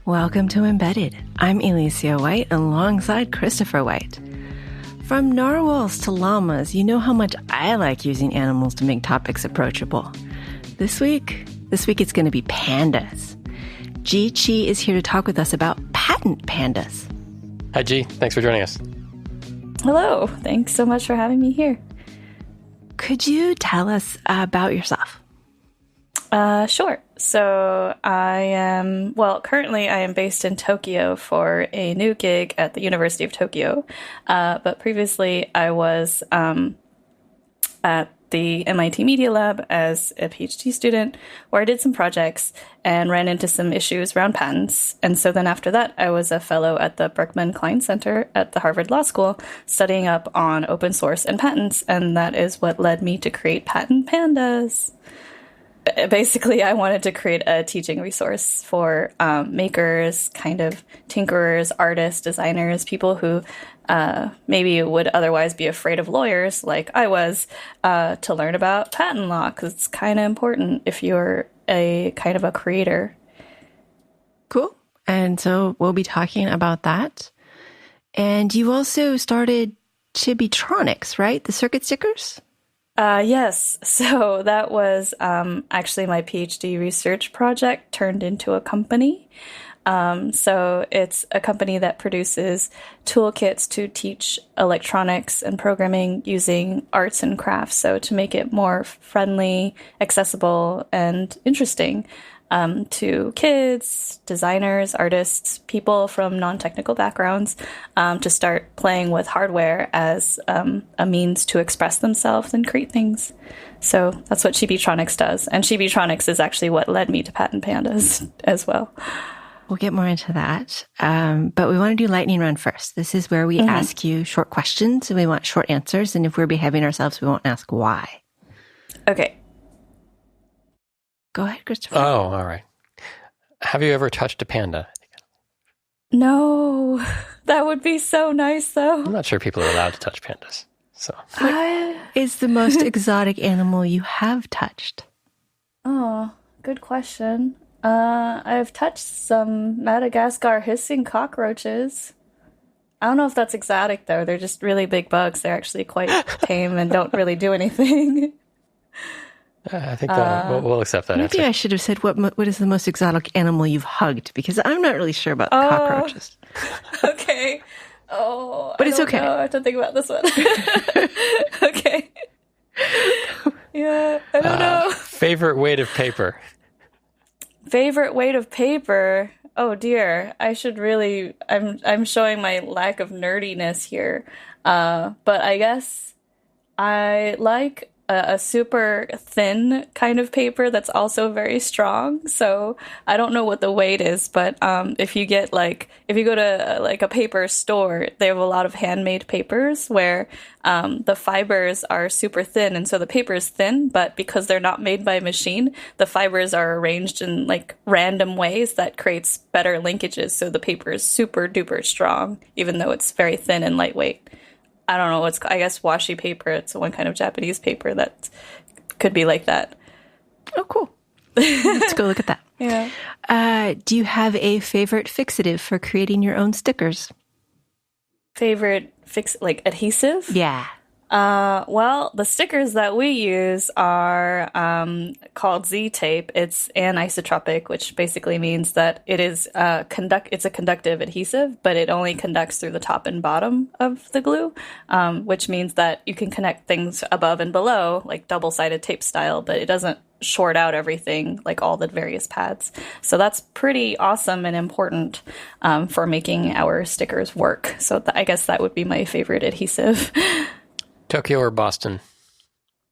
Welcome to Embedded. I'm Alicia White alongside Christopher White. From narwhals to llamas, you know how much I like using animals to make topics approachable. This week it's going to be pandas. Jie Qi is here to talk with us about patent pandas. Hi, Jie. Thanks for joining us. Hello. Thanks so much for having me here. Could you tell us about yourself? Sure. So currently I am based in Tokyo for a new gig at the University of Tokyo. But previously I was at the MIT Media Lab as a PhD student, where I did some projects and ran into some issues around patents. And so then after that, I was a fellow at the Berkman Klein Center at the Harvard Law School, studying up on open source and patents. And that is what led me to create Patent Pandas. Basically, I wanted to create a teaching resource for makers, kind of tinkerers, artists, designers, people who maybe would otherwise be afraid of lawyers, like I was, to learn about patent law, because it's kind of important if you're a kind of a creator. Cool. And so we'll be talking about that. And you also started Chibitronics, right? The circuit stickers? Yes. So that was actually my PhD research project turned into a company. So it's a company that produces toolkits to teach electronics and programming using arts and crafts. So to make it more friendly, accessible, and interesting to kids, designers, artists, people from non-technical backgrounds, to start playing with hardware as a means to express themselves and create things. So that's what Chibitronics does. And Chibitronics is actually what led me to Patent Pandas as well. We'll get more into that. But we want to do lightning round first. This is where we ask you short questions and we want short answers. And if we're behaving ourselves, we won't ask why. Okay. Go ahead, Christopher. Oh, all right. Have you ever touched a panda? No, that would be so nice, though. I'm not sure people are allowed to touch pandas. So, what is the most exotic animal you have touched? Oh, good question. I've touched some Madagascar hissing cockroaches. I don't know if that's exotic, though. They're just really big bugs. They're actually quite tame and don't really do anything. I think we'll accept that maybe answer. I should have said, what is the most exotic animal you've hugged? Because I'm not really sure about cockroaches. Okay. Oh, but it's okay. I have to think about this one. Okay. Yeah, I don't know. Favorite weight of paper? Favorite weight of paper? Oh dear, I should really. I'm showing my lack of nerdiness here. But I guess I like a super thin kind of paper that's also very strong. So I don't know what the weight is, but if you go to like a paper store, they have a lot of handmade papers where the fibers are super thin, and so the paper is thin, but because they're not made by a machine, the fibers are arranged in like random ways that creates better linkages. So the paper is super duper strong, even though it's very thin and lightweight. I don't know what's, I guess washi paper. It's one kind of Japanese paper that could be like that. Oh, cool. Let's go look at that. Yeah. Do you have a favorite fixative for creating your own stickers? Favorite like adhesive? Yeah. Well, the stickers that we use are called Z-tape. It's anisotropic, which basically means that it is it's a conductive adhesive, but it only conducts through the top and bottom of the glue, which means that you can connect things above and below, like double-sided tape style, but it doesn't short out everything like all the various pads. So that's pretty awesome and important for making our stickers work. So I guess that would be my favorite adhesive. Tokyo or Boston?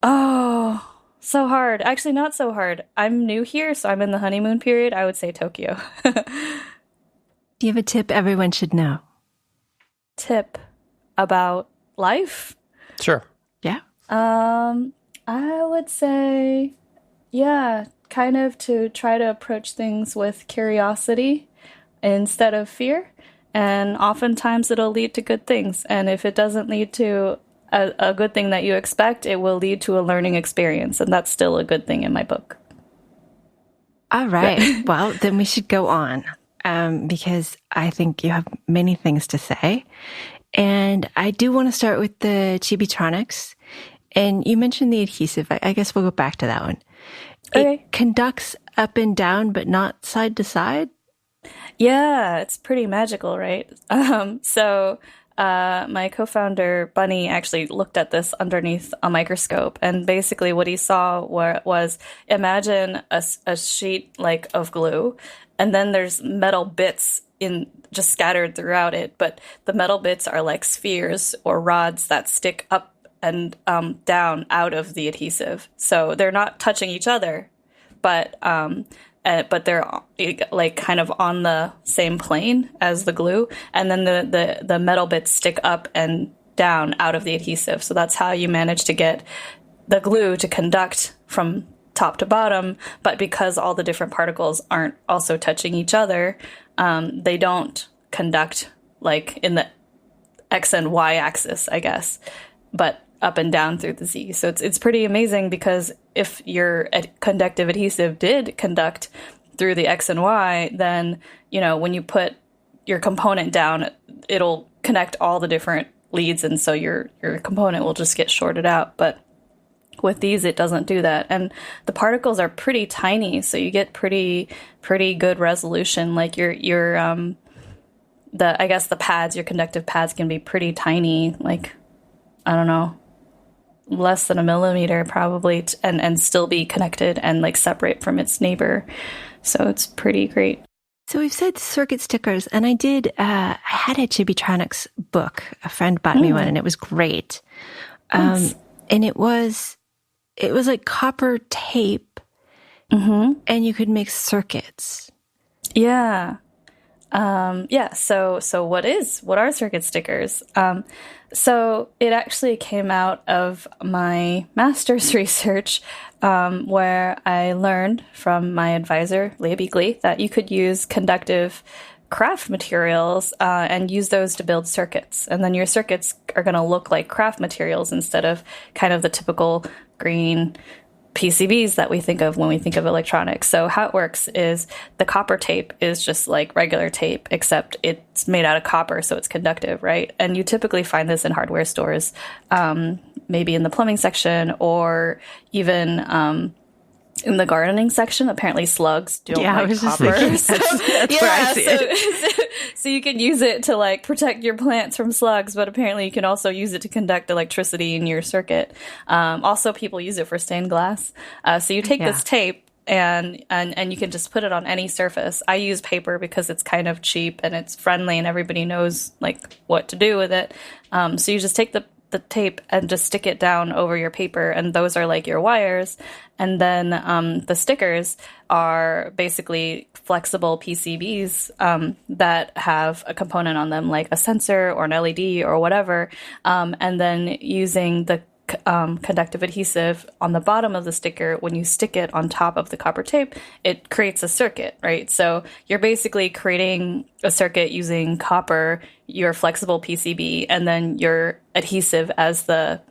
Oh, so hard. Actually, not so hard. I'm new here, so I'm in the honeymoon period. I would say Tokyo. Do you have a tip everyone should know? Tip about life? Sure. Yeah. I would say, yeah, kind of to try to approach things with curiosity instead of fear. And oftentimes it'll lead to good things. And if it doesn't lead to a good thing that you expect, it will lead to a learning experience. And that's still a good thing in my book. All right. Well, then we should go on because I think you have many things to say. And I do want to start with the Chibitronics. And you mentioned the adhesive. I guess we'll go back to that one. Okay. It conducts up and down, but not side to side? Yeah, it's pretty magical, right? My co-founder, Bunny, actually looked at this underneath a microscope. And basically what he saw was imagine a sheet like of glue, and then there's metal bits just scattered throughout it. But the metal bits are like spheres or rods that stick up and down out of the adhesive. So they're not touching each other, but they're like kind of on the same plane as the glue. And then the metal bits stick up and down out of the adhesive. So that's how you manage to get the glue to conduct from top to bottom. But because all the different particles aren't also touching each other, they don't conduct like in the X and Y axis, I guess, but up and down through the Z. So it's pretty amazing, because if your conductive adhesive did conduct through the X and Y, then, when you put your component down, it'll connect all the different leads. And so your component will just get shorted out. But with these, it doesn't do that. And the particles are pretty tiny. So you get pretty good resolution. Like the pads, your conductive pads can be pretty tiny, like, I don't know, less than a millimeter probably, and still be connected and like separate from its neighbor. So it's pretty great. So we've said circuit stickers, and I had a Chibitronics book. A friend bought me one, and it was great. Nice. And it was like copper tape, and you could make circuits. Yeah. So what are circuit stickers? So it actually came out of my master's research, where I learned from my advisor, Leah Beakley, that you could use conductive craft materials and use those to build circuits. And then your circuits are going to look like craft materials instead of kind of the typical green PCBs that we think of when we think of electronics. So how it works is the copper tape is just like regular tape, except it's made out of copper, so it's conductive, right? And you typically find this in hardware stores, maybe in the plumbing section, or even in the gardening section. Apparently slugs don't like copper. That's where I see it. So you can use it to like protect your plants from slugs, but apparently you can also use it to conduct electricity in your circuit. Also, people use it for stained glass. So you take this tape and you can just put it on any surface. I use paper because it's kind of cheap and it's friendly and everybody knows like what to do with it. So you just take the tape and just stick it down over your paper, and those are like your wires. And then the stickers are basically flexible PCBs that have a component on them, like a sensor or an LED or whatever. And then using the conductive adhesive on the bottom of the sticker, when you stick it on top of the copper tape, it creates a circuit, right? So you're basically creating a circuit using copper, your flexible PCB, and then your adhesive as the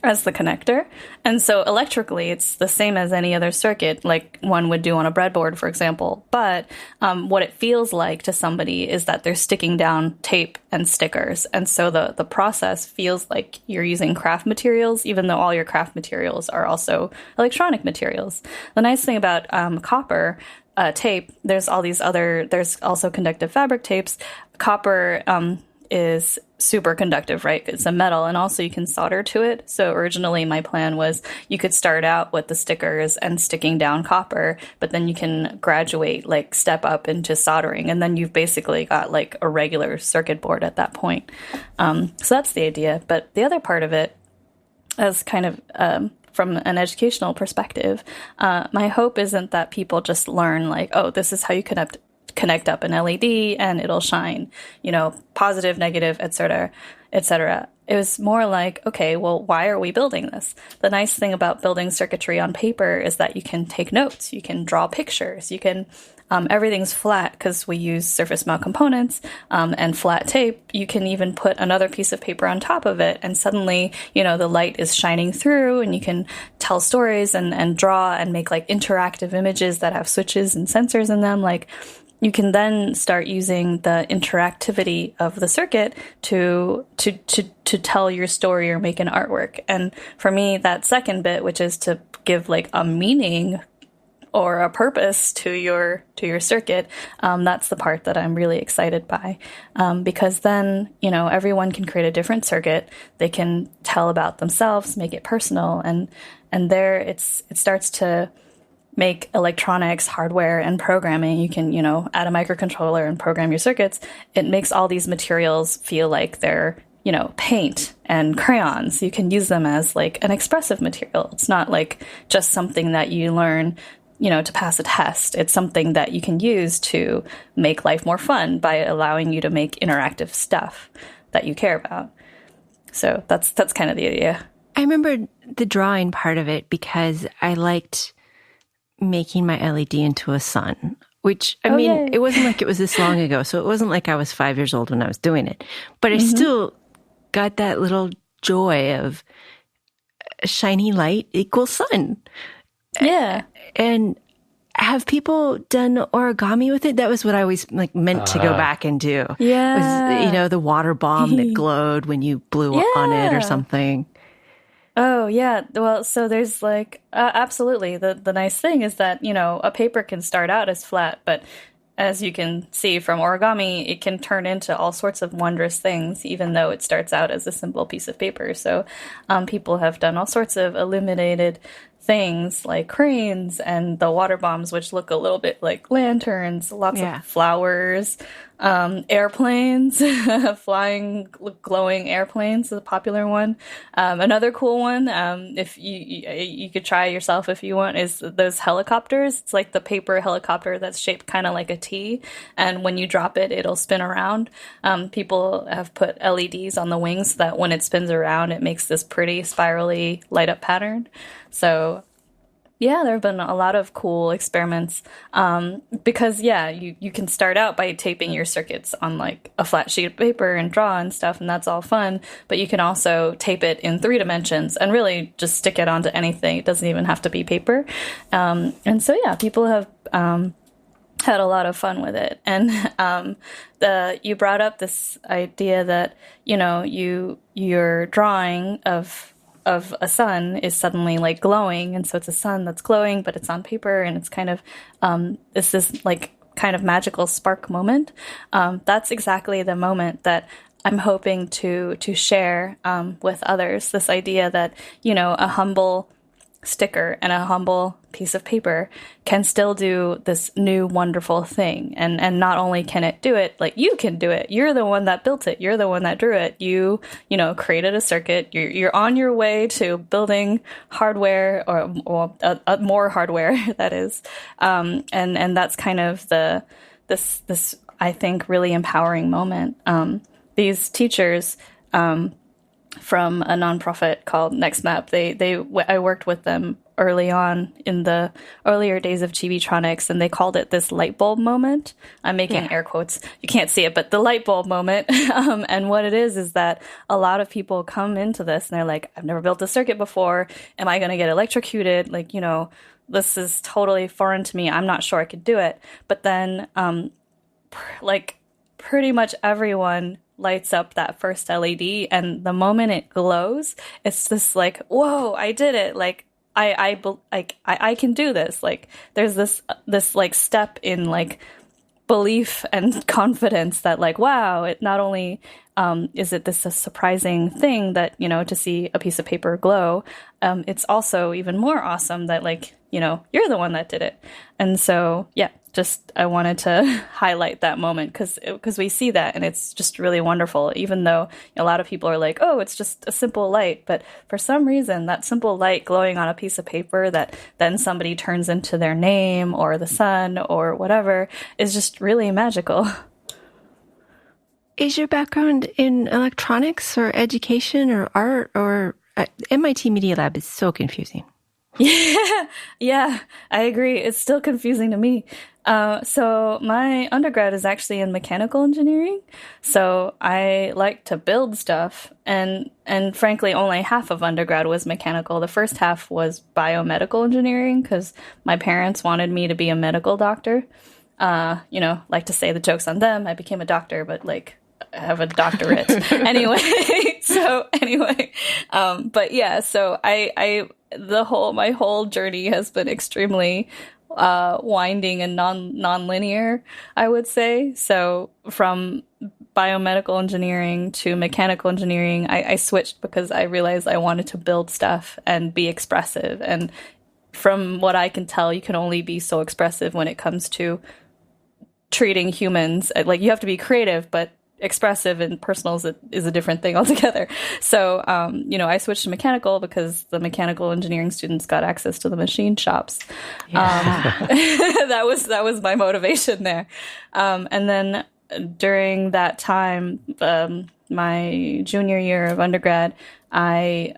connector. And so electrically, it's the same as any other circuit, like one would do on a breadboard, for example. But what it feels like to somebody is that they're sticking down tape and stickers. And so the process feels like you're using craft materials, even though all your craft materials are also electronic materials. The nice thing about copper tape, there's also conductive fabric tapes. Copper is super conductive, right? It's a metal, and also you can solder to it. So originally my plan was you could start out with the stickers and sticking down copper, but then you can graduate, like step up into soldering, and then you've basically got like a regular circuit board at that point. So that's the idea. But the other part of it, as kind of from an educational perspective, my hope isn't that people just learn like, oh, this is how you connect up an LED and it'll shine, positive, negative, etc., etc. It was more like, okay, well, why are we building this? The nice thing about building circuitry on paper is that you can take notes, you can draw pictures, you can everything's flat because we use surface mount components and flat tape, you can even put another piece of paper on top of it, and suddenly, the light is shining through, and you can tell stories and draw and make like interactive images that have switches and sensors in them. Like, you can then start using the interactivity of the circuit to tell your story or make an artwork. And for me, that second bit, which is to give like a meaning or a purpose to your circuit, that's the part that I'm really excited by, because then everyone can create a different circuit. They can tell about themselves, make it personal, and there it starts to make electronics, hardware, and programming. You can add a microcontroller and program your circuits. It makes all these materials feel like they're paint and crayons. You can use them as like an expressive material. It's not like just something that you learn to pass a test. It's something that you can use to make life more fun by allowing you to make interactive stuff that you care about. So that's kind of the idea. I remember the drawing part of it because I liked making my LED into a sun, which, yay. It wasn't like it was this long ago. So it wasn't like I was 5 years old when I was doing it. But I still got that little joy of shiny light equals sun. Yeah. And have people done origami with it? That was what I always meant to go back and do. Yeah. Was, the water bomb that glowed when you blew on it or something. Oh, yeah. Well, so there's absolutely. The nice thing is that, a paper can start out as flat, but as you can see from origami, it can turn into all sorts of wondrous things, even though it starts out as a simple piece of paper. So people have done all sorts of illuminated things like cranes and the water bombs, which look a little bit like lanterns, lots of flowers, airplanes, flying, glowing airplanes is a popular one. Another cool one, if you could try yourself if you want, is those helicopters. It's like the paper helicopter that's shaped kind of like a T, and when you drop it, it'll spin around. People have put LEDs on the wings so that when it spins around, it makes this pretty spirally light up pattern. So yeah, there have been a lot of cool experiments because, you can start out by taping your circuits on like a flat sheet of paper and draw and stuff, and that's all fun. But you can also tape it in 3 dimensions and really just stick it onto anything. It doesn't even have to be paper. And so, people have had a lot of fun with it. And you brought up this idea that, your drawing of a sun is suddenly like glowing, and so it's a sun that's glowing, but it's on paper, and it's kind of it's this like kind of magical spark moment. That's exactly the moment that I'm hoping to share with others. This idea that a humble sticker and a humble piece of paper can still do this new wonderful thing, and not only can it do it, like you can do it. You're the one that built it. You're the one that drew it. You created a circuit. You're on your way to building hardware or more hardware, that is, and that's kind of this I think really empowering moment. These teachers from a nonprofit called NextMap. I worked with them early on in the earlier days of Chibitronics, and they called it this light bulb moment. I'm making air quotes. You can't see it, but the light bulb moment. And what it is that a lot of people come into this and they're like, I've never built a circuit before. Am I going to get electrocuted? This is totally foreign to me. I'm not sure I could do it. But then, pretty much everyone lights up that first LED, and the moment it glows, it's this like, whoa, I did it. Like, I can do this. Like, there's this like step in like belief and confidence that like, wow, it not only is it this a surprising thing that, to see a piece of paper glow, it's also even more awesome that like, you're the one that did it. And so, just I wanted to highlight that moment because we see that, and it's just really wonderful, even though a lot of people are like, oh, it's just a simple light. But for some reason, that simple light glowing on a piece of paper that then somebody turns into their name or the sun or whatever is just really magical. Is your background in electronics or education or art or MIT Media Lab is so confusing. Yeah, I agree. It's still confusing to me. So my undergrad is actually in mechanical engineering. So I like to build stuff, and frankly, only half of undergrad was mechanical. The first half was biomedical engineering because my parents wanted me to be a medical doctor. Like to say the joke's on them. I became a doctor, but like I have a doctorate anyway. But yeah, so my whole journey has been extremely winding and non-linear, I would say. So from biomedical engineering to mechanical engineering, I switched because I realized I wanted to build stuff and be expressive. And from what I can tell, you can only be so expressive when it comes to treating humans. Like, you have to be creative, but expressive and personal is a different thing altogether. So, I switched to mechanical because the mechanical engineering students got access to the machine shops. Yeah. That was my motivation there. And then during that time, my junior year of undergrad, I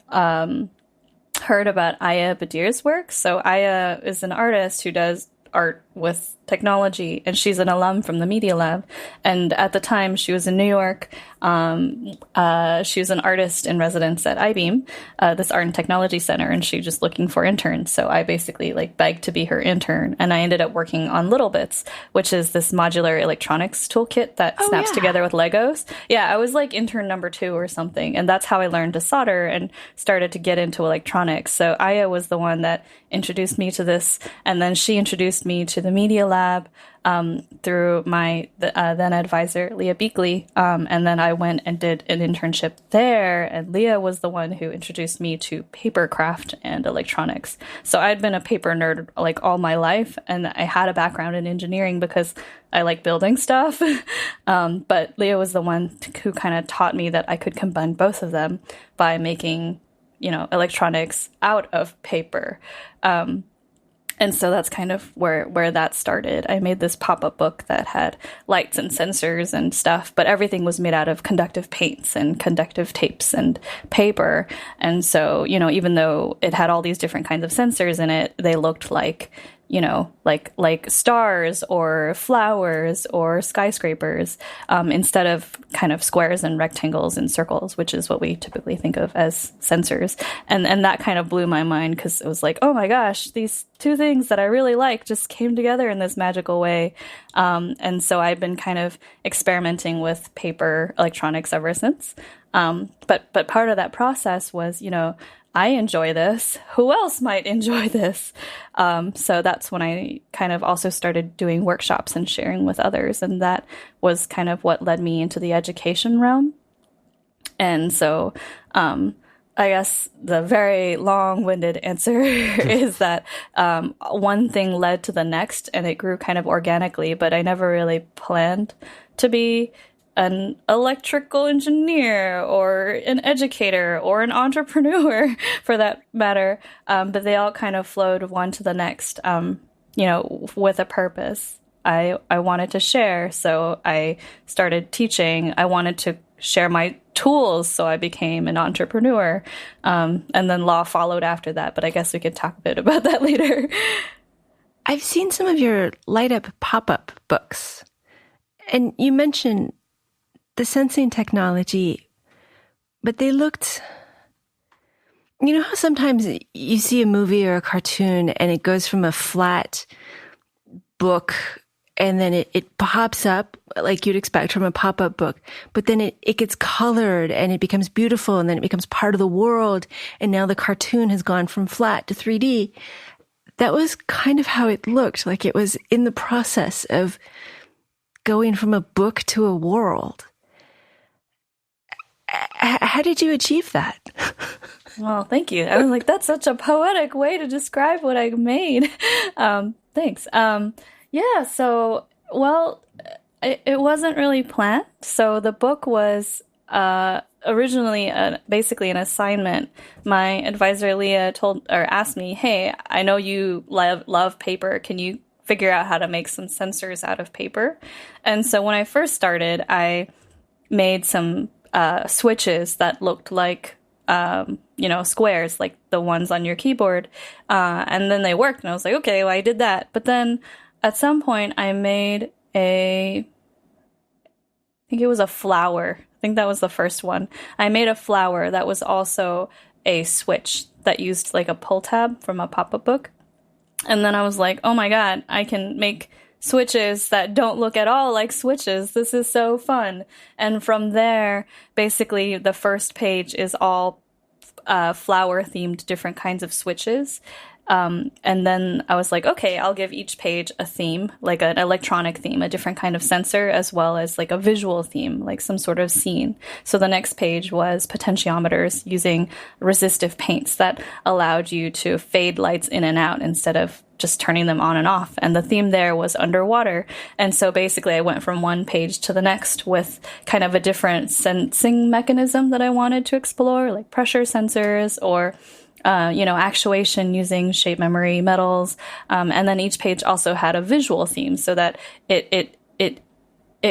heard about Aya Badir's work. So Aya is an artist who does art with technology, and she's an alum from the Media Lab. And at the time, she was in New York. She was an artist in residence at IBEAM, this art and technology center, and she was just looking for interns. So I basically begged to be her intern, and I ended up working on Little Bits, which is this modular electronics toolkit that snaps together with Legos. Yeah, I was like intern number 2 or something, and that's how I learned to solder and started to get into electronics. So Aya was the one that introduced me to this, and then she introduced me to the Media Lab through my then advisor, Leah Beakley. And then I went and did an internship there. And Leah was the one who introduced me to papercraft and electronics. So I'd been a paper nerd like all my life. And I had a background in engineering because I like building stuff. But Leah was the one who kind of taught me that I could combine both of them by making, electronics out of paper. And so that's kind of where that started. I made this pop-up book that had lights and sensors and stuff, but everything was made out of conductive paints and conductive tapes and paper. And so, even though it had all these different kinds of sensors in it, they looked like, like stars or flowers or skyscrapers, instead of kind of squares and rectangles and circles, which is what we typically think of as sensors. And that kind of blew my mind because it was like, oh my gosh, these two things that I really like just came together in this magical way. And so I've been kind of experimenting with paper electronics ever since. But part of that process was, I enjoy this. Who else might enjoy this? So that's when I kind of also started doing workshops and sharing with others. And that was kind of what led me into the education realm. And so I guess the very long-winded answer is that one thing led to the next, and it grew kind of organically, but I never really planned to be an electrical engineer or an educator or an entrepreneur for that matter. But they all kind of flowed one to the next, with a purpose. I wanted to share, so I started teaching. I wanted to share my tools, so I became an entrepreneur. And then law followed after that, but I guess we could talk a bit about that later. I've seen some of your light up pop-up books, and you mentioned the sensing technology, but they looked, how sometimes you see a movie or a cartoon and it goes from a flat book and then it pops up like you'd expect from a pop-up book, but then it gets colored and it becomes beautiful and then it becomes part of the world. And now the cartoon has gone from flat to 3D. That was kind of how it looked, like it was in the process of going from a book to a world. How did you achieve that? Well, thank you. I was like, that's such a poetic way to describe what I made. Thanks. So, it wasn't really planned. So the book was originally basically an assignment. My advisor, Leah, asked me, hey, I know you love paper. Can you figure out how to make some sensors out of paper? And so when I first started, I made some switches that looked like, squares, like the ones on your keyboard. And then they worked, and I was like, okay, well, I did that. But then at some point I made I think it was a flower. I think that was the first one. I made a flower that was also a switch that used like a pull tab from a pop-up book. And then I was like, oh my God, I can make switches that don't look at all like switches. This is so fun. And from there, basically the first page is all flower themed different kinds of switches. And then I was like, okay, I'll give each page a theme, like an electronic theme, a different kind of sensor, as well as like a visual theme, like some sort of scene. So the next page was potentiometers using resistive paints that allowed you to fade lights in and out instead of just turning them on and off. And the theme there was underwater. And so basically I went from one page to the next with kind of a different sensing mechanism that I wanted to explore, like pressure sensors or actuation using shape memory metals. And then each page also had a visual theme so that it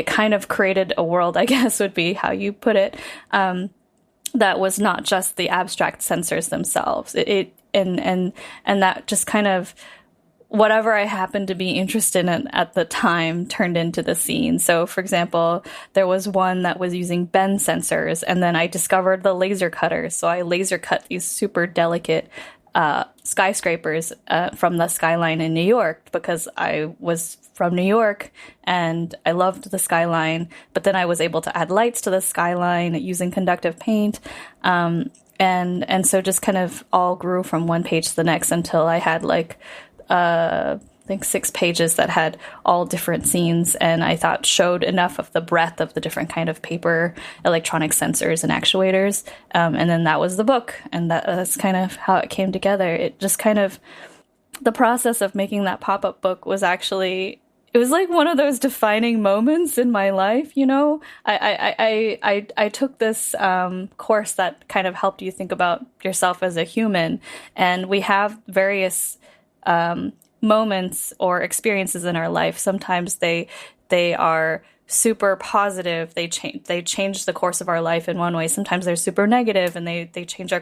kind of created a world, I guess would be how you put it, that was not just the abstract sensors themselves. And that just kind of whatever I happened to be interested in at the time turned into the scene. So, for example, there was one that was using bend sensors, and then I discovered the laser cutters. So I laser cut these super delicate skyscrapers from the skyline in New York because I was from New York and I loved the skyline. But then I was able to add lights to the skyline using conductive paint. And so just kind of all grew from one page to the next until I had I think 6 pages that had all different scenes, and I thought showed enough of the breadth of the different kind of paper, electronic sensors, and actuators. And then that was the book, and that's kind of how it came together. It just kind of, the process of making that pop-up book was actually, it was like one of those defining moments in my life, I took this course that kind of helped you think about yourself as a human, and we have various moments or experiences in our life. Sometimes they are super positive. They change the course of our life in one way. Sometimes they're super negative and they change the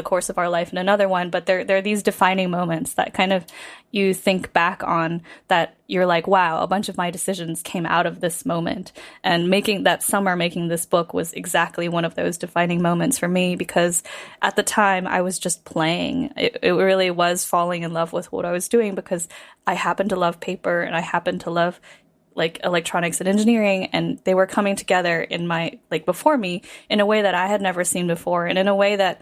course of our life in another one. But they're these defining moments that kind of you think back on, that you're like, wow, a bunch of my decisions came out of this moment. And making this book was exactly one of those defining moments for me, because at the time I was just playing. It really was falling in love with what I was doing, because I happened to love paper and I happened to love like electronics and engineering, and they were coming together in my, before me, in a way that I had never seen before, and in a way that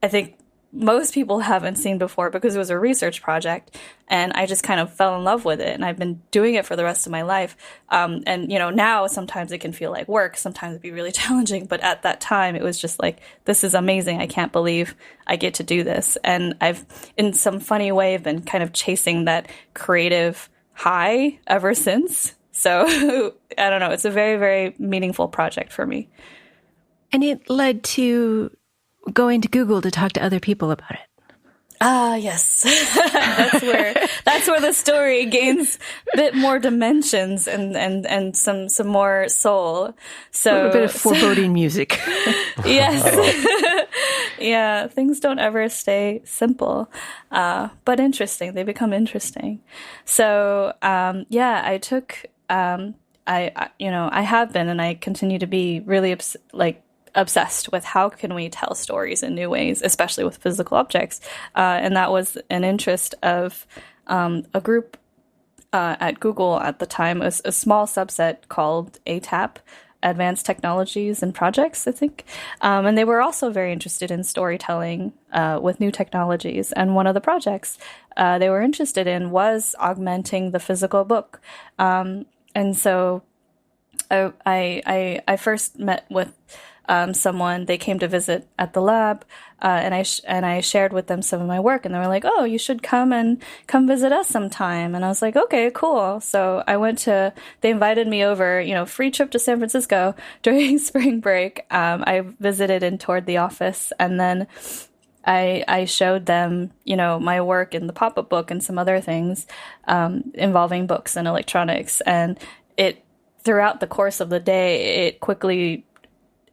I think most people haven't seen before, because it was a research project, and I just kind of fell in love with it, and I've been doing it for the rest of my life. And now sometimes it can feel like work, sometimes it'd be really challenging, but at that time it was just like, this is amazing. I can't believe I get to do this. And I've, in some funny way, been kind of chasing that creative high ever since. So I don't know. It's a very, very meaningful project for me. And it led to going to Google to talk to other people about it. Ah, yes. that's where the story gains a bit more dimensions and some more soul. So a bit of foreboding music. Yes. Yeah, things don't ever stay simple, but interesting. They become interesting. So, I took, I have been, and I continue to be really obsessed with how can we tell stories in new ways, especially with physical objects. And that was an interest of a group at Google at the time, a small subset called ATAP, Advanced Technologies and Projects, I think. And they were also very interested in storytelling with new technologies. And one of the projects they were interested in was augmenting the physical book. And so I first met with someone. They came to visit at the lab, and I shared with them some of my work, and they were like, "Oh, you should come visit us sometime." And I was like, "Okay, cool." So they invited me over, free trip to San Francisco during spring break. I visited and toured the office, and then I showed them, my work in the pop-up book and some other things involving books and electronics. And throughout the course of the day, it quickly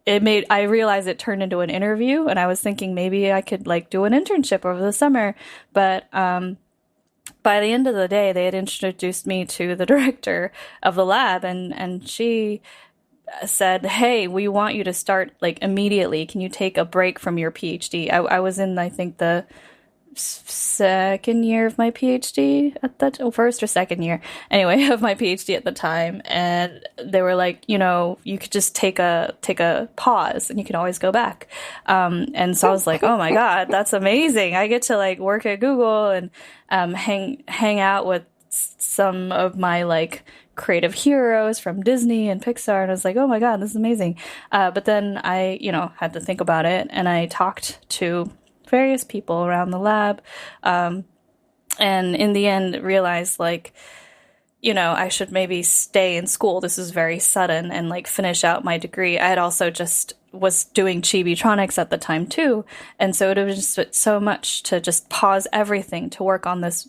I realized it turned into an interview, and I was thinking maybe I could like do an internship over the summer. But by the end of the day, they had introduced me to the director of the lab, and she said, "Hey, we want you to start like immediately. Can you take a break from your PhD?" I was in, I think, the second year of my PhD at that, first or second year, anyway, of my PhD at the time, and they were like, you could just take a pause, and you can always go back. And so I was like, oh my god, that's amazing! I get to like work at Google and hang out with some of my like creative heroes from Disney and Pixar, and I was like, oh my god, this is amazing. But then I, had to think about it, and I talked to various people around the lab, and in the end realized like, I should maybe stay in school. This is very sudden, and like finish out my degree. I had also just was doing Chibitronics at the time too, and so it was just so much to just pause everything to work on this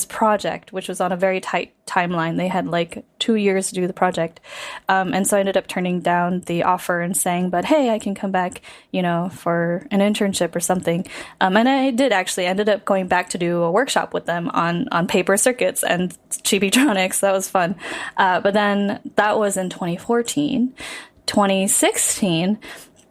project, which was on a very tight timeline. They had like 2 years to do the project. And so I ended up turning down the offer and saying, but hey, I can come back, for an internship or something. And I did actually ended up going back to do a workshop with them on paper circuits and Chibitronics. That was fun. But then that was in 2014. 2016,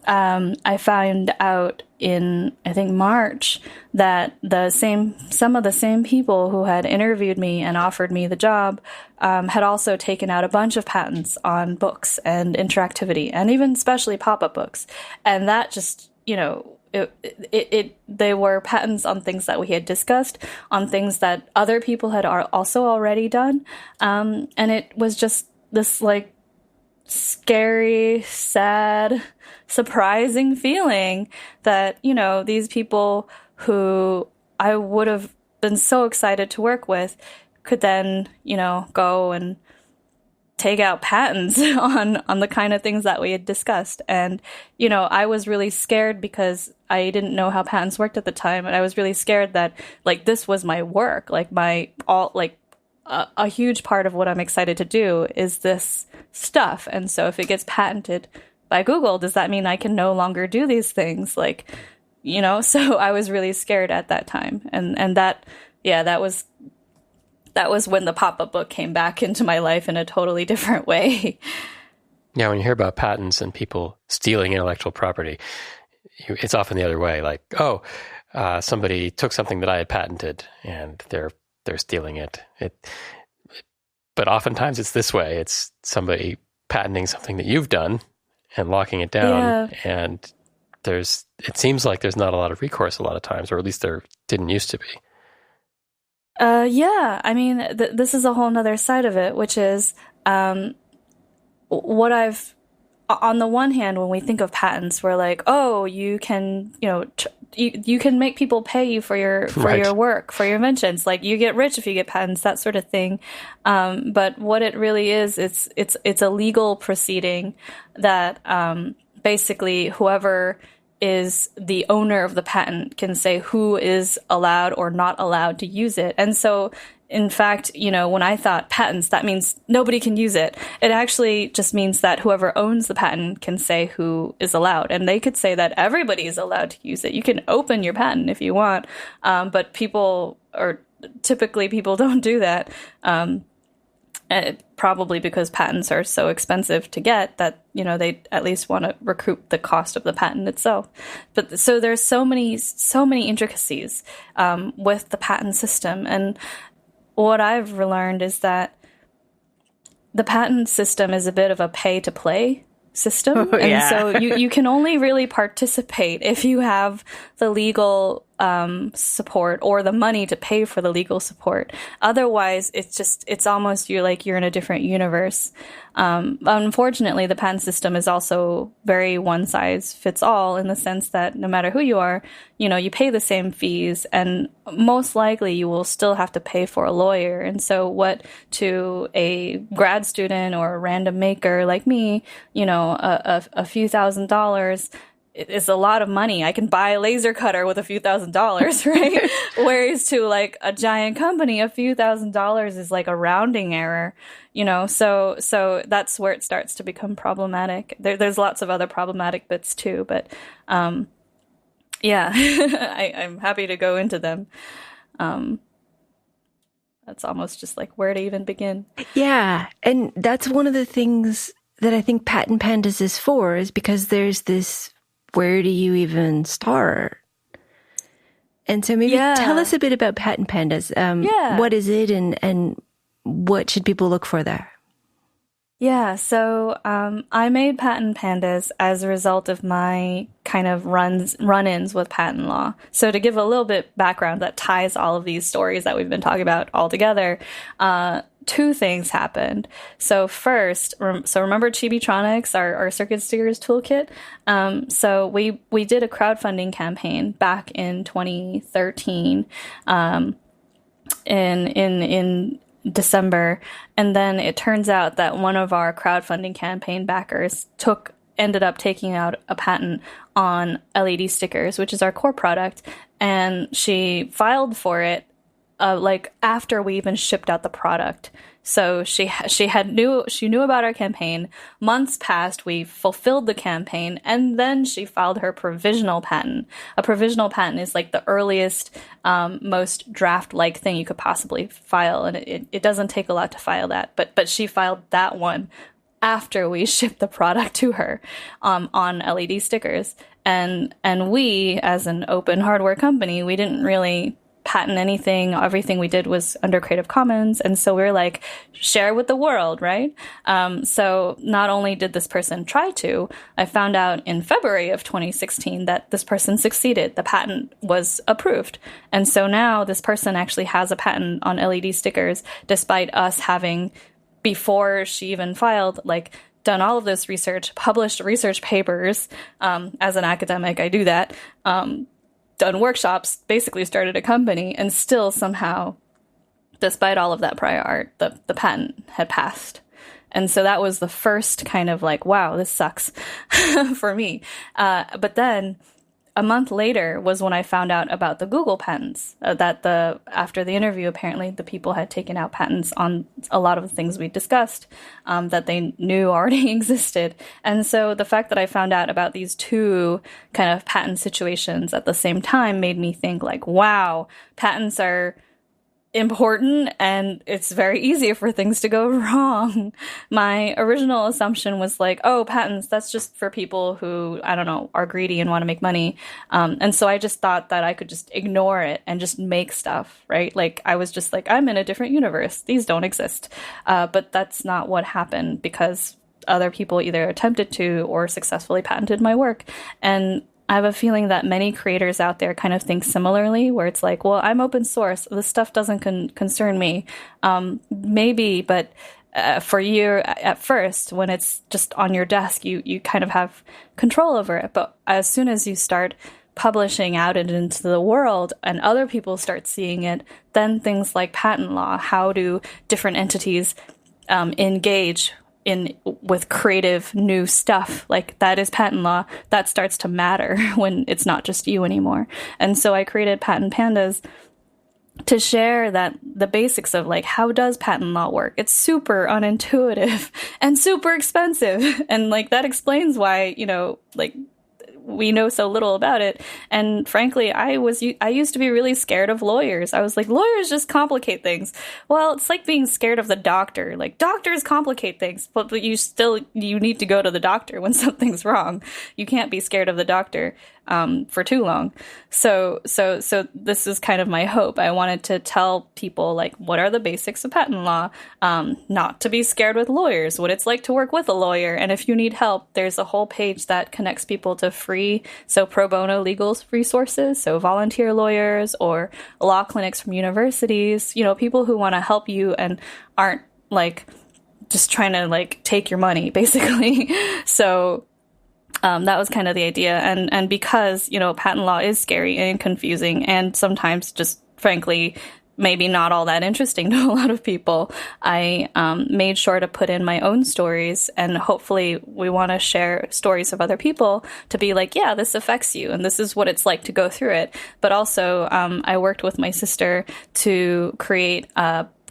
I found out in, I think, March that some of the same people who had interviewed me and offered me the job had also taken out a bunch of patents on books and interactivity, and even especially pop-up books. And that just, they were patents on things that we had discussed, on things that other people had also already done. And it was just this like scary, sad, surprising feeling that, these people who I would have been so excited to work with could then, go and take out patents on the kind of things that we had discussed. And, I was really scared because I didn't know how patents worked at the time. And I was really scared that like this was my work, like a huge part of what I'm excited to do is this stuff. And so if it gets patented by Google, does that mean I can no longer do these things? Like, so I was really scared at that time. And that was when the pop-up book came back into my life in a totally different way. Yeah, when you hear about patents and people stealing intellectual property, it's often the other way. Like, somebody took something that I had patented and they're stealing it. But oftentimes it's this way. It's somebody patenting something that you've done and locking it down. Yeah. And it seems like there's not a lot of recourse a lot of times, or at least there didn't used to be. Yeah. I mean, this is a whole nother side of it, which is what I've, on the one hand, when we think of patents, we're like, oh, you can, you can make people pay you for your work, for your inventions. Like you get rich if you get patents, that sort of thing. But what it really is, it's a legal proceeding that basically whoever is the owner of the patent can say who is allowed or not allowed to use it. And so, in fact, when I thought patents, that means nobody can use it. It actually just means that whoever owns the patent can say who is allowed. And they could say that everybody is allowed to use it. You can open your patent if you want. But typically people don't do that. Probably because patents are so expensive to get that, they at least want to recoup the cost of the patent itself. But so there's so many intricacies with the patent system. And what I've learned is that the patent system is a bit of a pay-to-play system. Oh, yeah. And so you can only really participate if you have the legal support or the money to pay for the legal support. Otherwise, it's almost you're in a different universe. Unfortunately, the patent system is also very one size fits all in the sense that no matter who you are, you pay the same fees, and most likely you will still have to pay for a lawyer. And so what to a grad student or a random maker like me, a few $1,000s is a lot of money. I can buy a laser cutter with a few $1,000s, right? Whereas to like a giant company, a few $1,000s is like a rounding error, so that's where it starts to become problematic. There's lots of other problematic bits too, but yeah, I'm happy to go into them. That's almost just like where to even begin. Yeah. And that's one of the things that I think Patent Pandas is for, is because there's this, where do you even start? And so maybe tell us a bit about Patent Pandas. What is it, and what should people look for there? Yeah, so I made Patent Pandas as a result of my kind of run-ins with patent law. So to give a little bit background that ties all of these stories that we've been talking about all together, two things happened. So first, remember Chibitronics, our circuit steers toolkit? So we did a crowdfunding campaign back in 2013 in December, and then it turns out that one of our crowdfunding campaign backers ended up taking out a patent on LED stickers, which is our core product, and she filed for it like after we even shipped out the product. So she knew about our campaign. Months passed, we fulfilled the campaign, and then she filed her provisional patent. A provisional patent is like the earliest, most draft-like thing you could possibly file, and it doesn't take a lot to file that. But she filed that one after we shipped the product to her on LED stickers. And we, as an open hardware company, we didn't really patent anything. Everything we did was under Creative Commons. And so we're like, share with the world, right? So not only did this person try to, I found out in February of 2016 that this person succeeded. The patent was approved. And so now this person actually has a patent on LED stickers, despite us having, before she even filed, like, done all of this research, published research papers. As an academic, I do that. Done workshops, basically started a company, and still somehow, despite all of that prior art, the patent had passed. And so that was the first kind of like, wow, this sucks for me. But then a month later was when I found out about the Google patents, that after the interview, apparently the people had taken out patents on a lot of the things we discussed, that they knew already existed. And so the fact that I found out about these two kind of patent situations at the same time made me think like, wow, patents are important, and it's very easy for things to go wrong. My original assumption was like, oh, patents, that's just for people who, I don't know, are greedy and want to make money. And so I just thought that I could just ignore it and just make stuff, right? Like, I was just like, I'm in a different universe. These don't exist. But that's not what happened, because other people either attempted to or successfully patented my work. And I have a feeling that many creators out there kind of think similarly, where it's like, well, I'm open source. This stuff doesn't concern me. Maybe, but for you at first, when it's just on your desk, you kind of have control over it. But as soon as you start publishing out it into the world and other people start seeing it, then things like patent law, how do different entities engage with creative new stuff, like that is patent law, that starts to matter when it's not just you anymore. And so I created Patent Pandas to share that the basics of like, how does patent law work? It's super unintuitive and super expensive. And like, that explains why, like, we know so little about it. And frankly, I used to be really scared of lawyers. I was like, lawyers just complicate things. Well, it's like being scared of the doctor. Like, doctors complicate things, but you need to go to the doctor when something's wrong. You can't be scared of the doctor for too long. So this is kind of my hope. I wanted to tell people, like, what are the basics of patent law? Not to be scared with lawyers, what it's like to work with a lawyer. And if you need help, there's a whole page that connects people to free, so pro bono legal resources, so volunteer lawyers or law clinics from universities, people who want to help you and aren't like just trying to like take your money, basically. So that was kind of the idea. And because, patent law is scary and confusing and sometimes just frankly maybe not all that interesting to a lot of people, I made sure to put in my own stories, and hopefully we want to share stories of other people to be like, yeah, this affects you and this is what it's like to go through it. But also I worked with my sister to create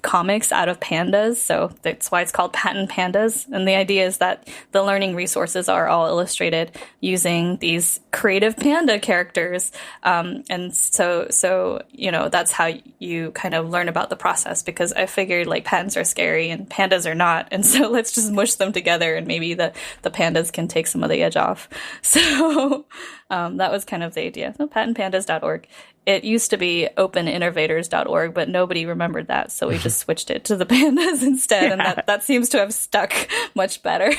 comics out of pandas, so that's why it's called Patent Pandas. And the idea is that the learning resources are all illustrated using these creative panda characters, and so you know, that's how you kind of learn about the process, because I figured like patents are scary and pandas are not, and so let's just mush them together and maybe the pandas can take some of the edge off. So that was kind of the idea. So patentpandas.org. It used to be openinnovators.org, but nobody remembered that, so we just switched it to the pandas instead, and that seems to have stuck much better.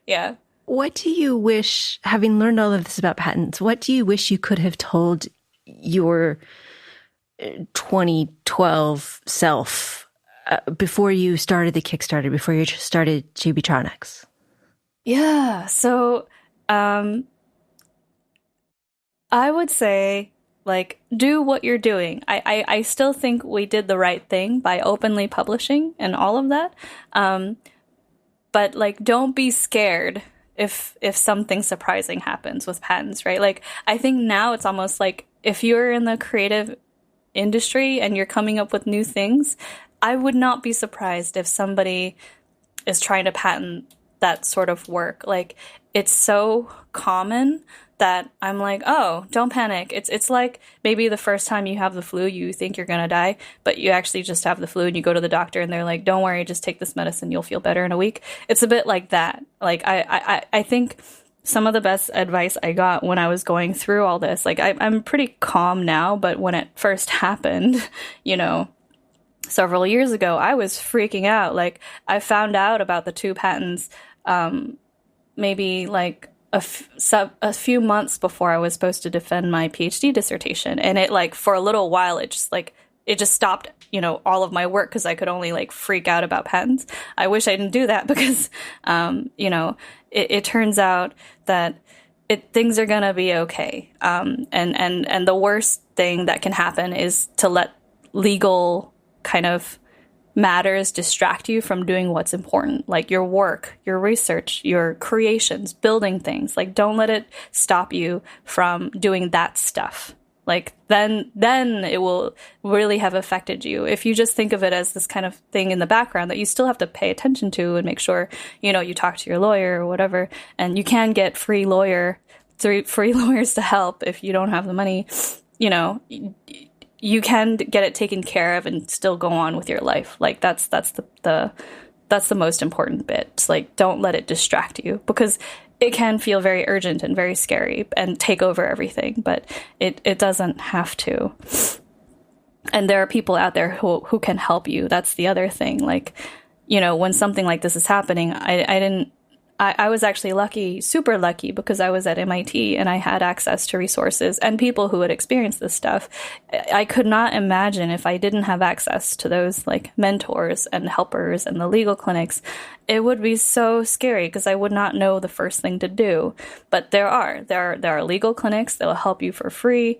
Yeah. What do you wish, having learned all of this about patents, what do you wish you could have told your 2012 self before you started the Kickstarter, before you started Chibitronics? Yeah, so I would say, like, do what you're doing. I still think we did the right thing by openly publishing and all of that. But like, don't be scared if something surprising happens with patents, right? Like, I think now it's almost like if you're in the creative industry and you're coming up with new things, I would not be surprised if somebody is trying to patent that sort of work. Like, it's so common that I'm like, oh, don't panic. It's like maybe the first time you have the flu, you think you're going to die, but you actually just have the flu and you go to the doctor and they're like, don't worry, just take this medicine. You'll feel better in a week. It's a bit like that. Like, I think some of the best advice I got when I was going through all this, like I'm pretty calm now, but when it first happened, you know, several years ago, I was freaking out. Like, I found out about the 2 patents maybe like a few months before I was supposed to defend my PhD dissertation. And it, like, for a little while, it just stopped, you know, all of my work because I could only like freak out about patents. I wish I didn't do that because, you know, it turns out that things are going to be okay. And the worst thing that can happen is to let legal kind of matters distract you from doing what's important, like your work, your research, your creations, building things. Like, don't let it stop you from doing that stuff. Like, then it will really have affected you. If you just think of it as this kind of thing in the background that you still have to pay attention to and make sure, you know, you talk to your lawyer or whatever, and you can get free lawyers to help if you don't have the money, you know, you can get it taken care of and still go on with your life. Like, that's the most important bit. It's like, don't let it distract you, because it can feel very urgent and very scary and take over everything, but it doesn't have to. And there are people out there who can help you. That's the other thing. Like, you know, when something like this is happening, I was actually lucky, super lucky, because I was at MIT and I had access to resources and people who had experienced this stuff. I could not imagine if I didn't have access to those like mentors and helpers and the legal clinics. It would be so scary because I would not know the first thing to do. But there are legal clinics that will help you for free.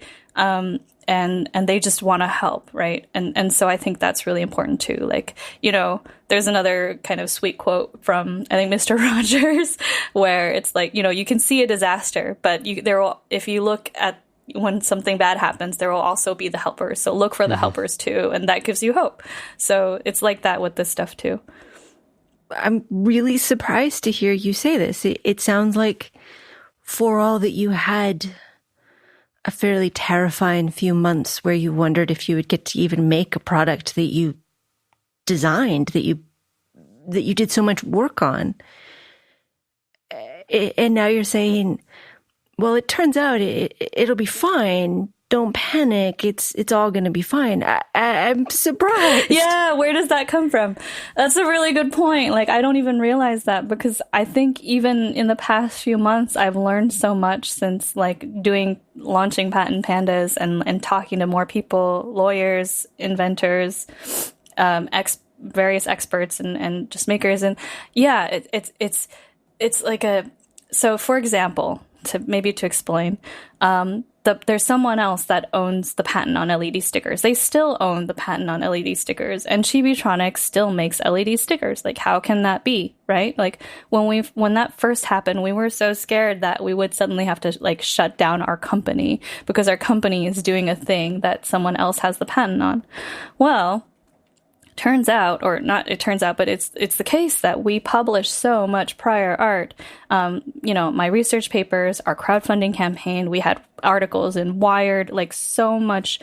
And they just want to help, right? And so I think that's really important too. Like, you know, there's another kind of sweet quote from, I think, Mr. Rogers, where it's like, you know, you can see a disaster, but if you look at when something bad happens, there will also be the helpers. So look for the helpers too, and that gives you hope. So it's like that with this stuff too. I'm really surprised to hear you say this. It sounds like, for all that you had a fairly terrifying few months where you wondered if you would get to even make a product that you designed, that you did so much work on. And now you're saying, well, it turns out it'll be fine. Don't panic. It's all going to be fine. I'm surprised. Yeah, where does that come from? That's a really good point. Like, I don't even realize that, because I think even in the past few months, I've learned so much since like launching Patent Pandas and talking to more people, lawyers, inventors, various experts and just makers. And yeah, it's like so for example, to explain, there's someone else that owns the patent on LED stickers. They still own the patent on LED stickers, and Chibitronics still makes LED stickers. Like, how can that be, right? Like, when that first happened, we were so scared that we would suddenly have to like shut down our company because our company is doing a thing that someone else has the patent on. Well, turns out, or not it turns out, but it's the case that we publish so much prior art. My research papers, our crowdfunding campaign, we had articles in Wired, like so much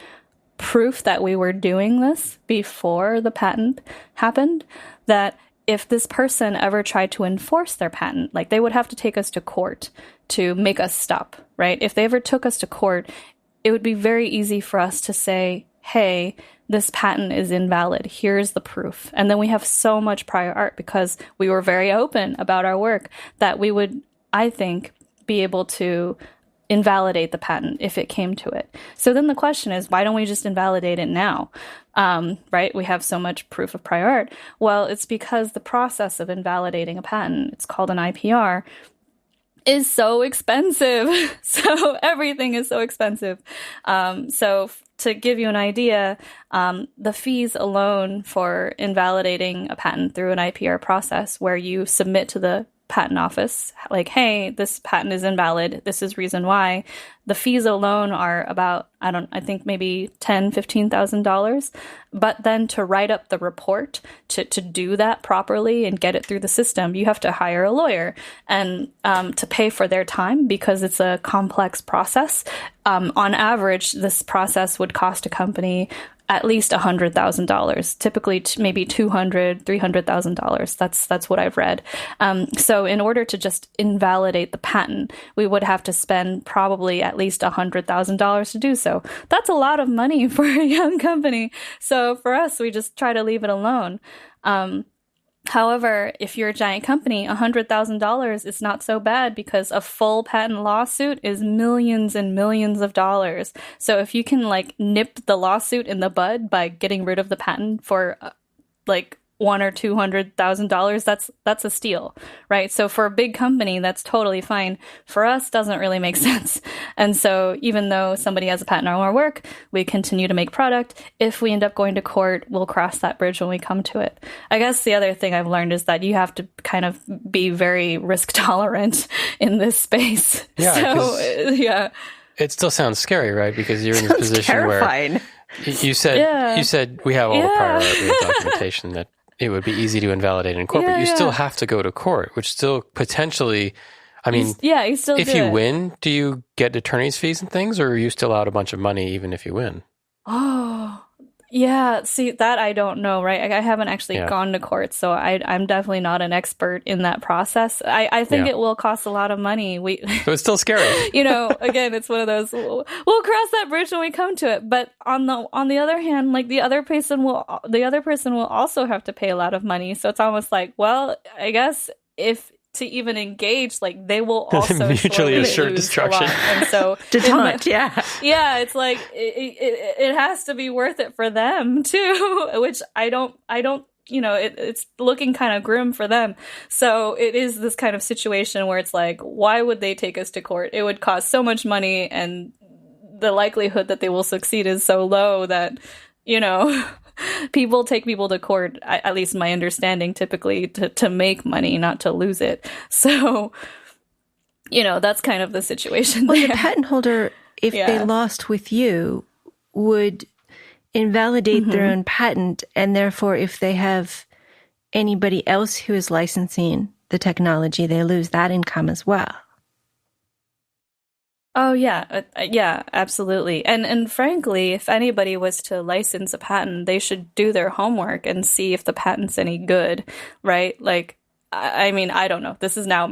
proof that we were doing this before the patent happened, that if this person ever tried to enforce their patent, like they would have to take us to court to make us stop, right? If they ever took us to court, it would be very easy for us to say, hey, this patent is invalid. Here's the proof. And then we have so much prior art because we were very open about our work that we would, I think, be able to invalidate the patent if it came to it. So then the question is, why don't we just invalidate it now? Right? We have so much proof of prior art. Well, it's because the process of invalidating a patent, it's called an IPR, is so expensive. So everything is so expensive. So to give you an idea, the fees alone for invalidating a patent through an IPR process where you submit to the patent office, like, hey, this patent is invalid, this is reason why, the fees alone are about, I think maybe $10,000-$15,000. But then to write up the report, to do that properly and get it through the system, you have to hire a lawyer and to pay for their time because it's a complex process. On average, this process would cost a company at least $100,000, typically maybe $200,000, $300,000. That's what I've read. So in order to just invalidate the patent, we would have to spend probably at least $100,000 to do so. That's a lot of money for a young company. So for us, we just try to leave it alone. However, if you're a giant company, $100,000 is not so bad because a full patent lawsuit is millions and millions of dollars. So if you can like nip the lawsuit in the bud by getting rid of the patent for like $100,000 or $200,000, that's a steal, right? So for a big company, that's totally fine. For us, doesn't really make sense. And so even though somebody has a patent on our work, we continue to make product. If we end up going to court, we'll cross that bridge when we come to it. I guess the other thing I've learned is that you have to kind of be very risk tolerant in this space. Yeah. So, yeah. It still sounds scary, right? Because you're in a position terrifying. Where you said we have all the prior art, we have documentation that it would be easy to invalidate in court, but you still have to go to court, which still potentially, I mean, you still if you win, do you get attorney's fees and things, or are you still out a bunch of money even if you win? Oh, yeah. See, that I don't know, right? I haven't actually gone to court, so I'm definitely not an expert in that process. I think it will cost a lot of money. So it's still scary. Again, it's one of those, we'll cross that bridge when we come to it. But on the other hand, like the other person will also have to pay a lot of money. So it's almost like, well, I guess if to even engage, like they will also mutually assured destruction. And so detente, it's like it has to be worth it for them too, which I don't it's looking kind of grim for them. So it is this kind of situation where it's like, why would they take us to court? It would cost so much money, and the likelihood that they will succeed is so low that people take people to court, at least my understanding, typically to make money, not to lose it. So, that's kind of the situation. Well, the patent holder, if they lost with you, would invalidate their own patent. And therefore, if they have anybody else who is licensing the technology, they lose that income as well. Oh, yeah. Yeah, absolutely. And frankly, if anybody was to license a patent, they should do their homework and see if the patent's any good, right? Like, I mean, I don't know. This is now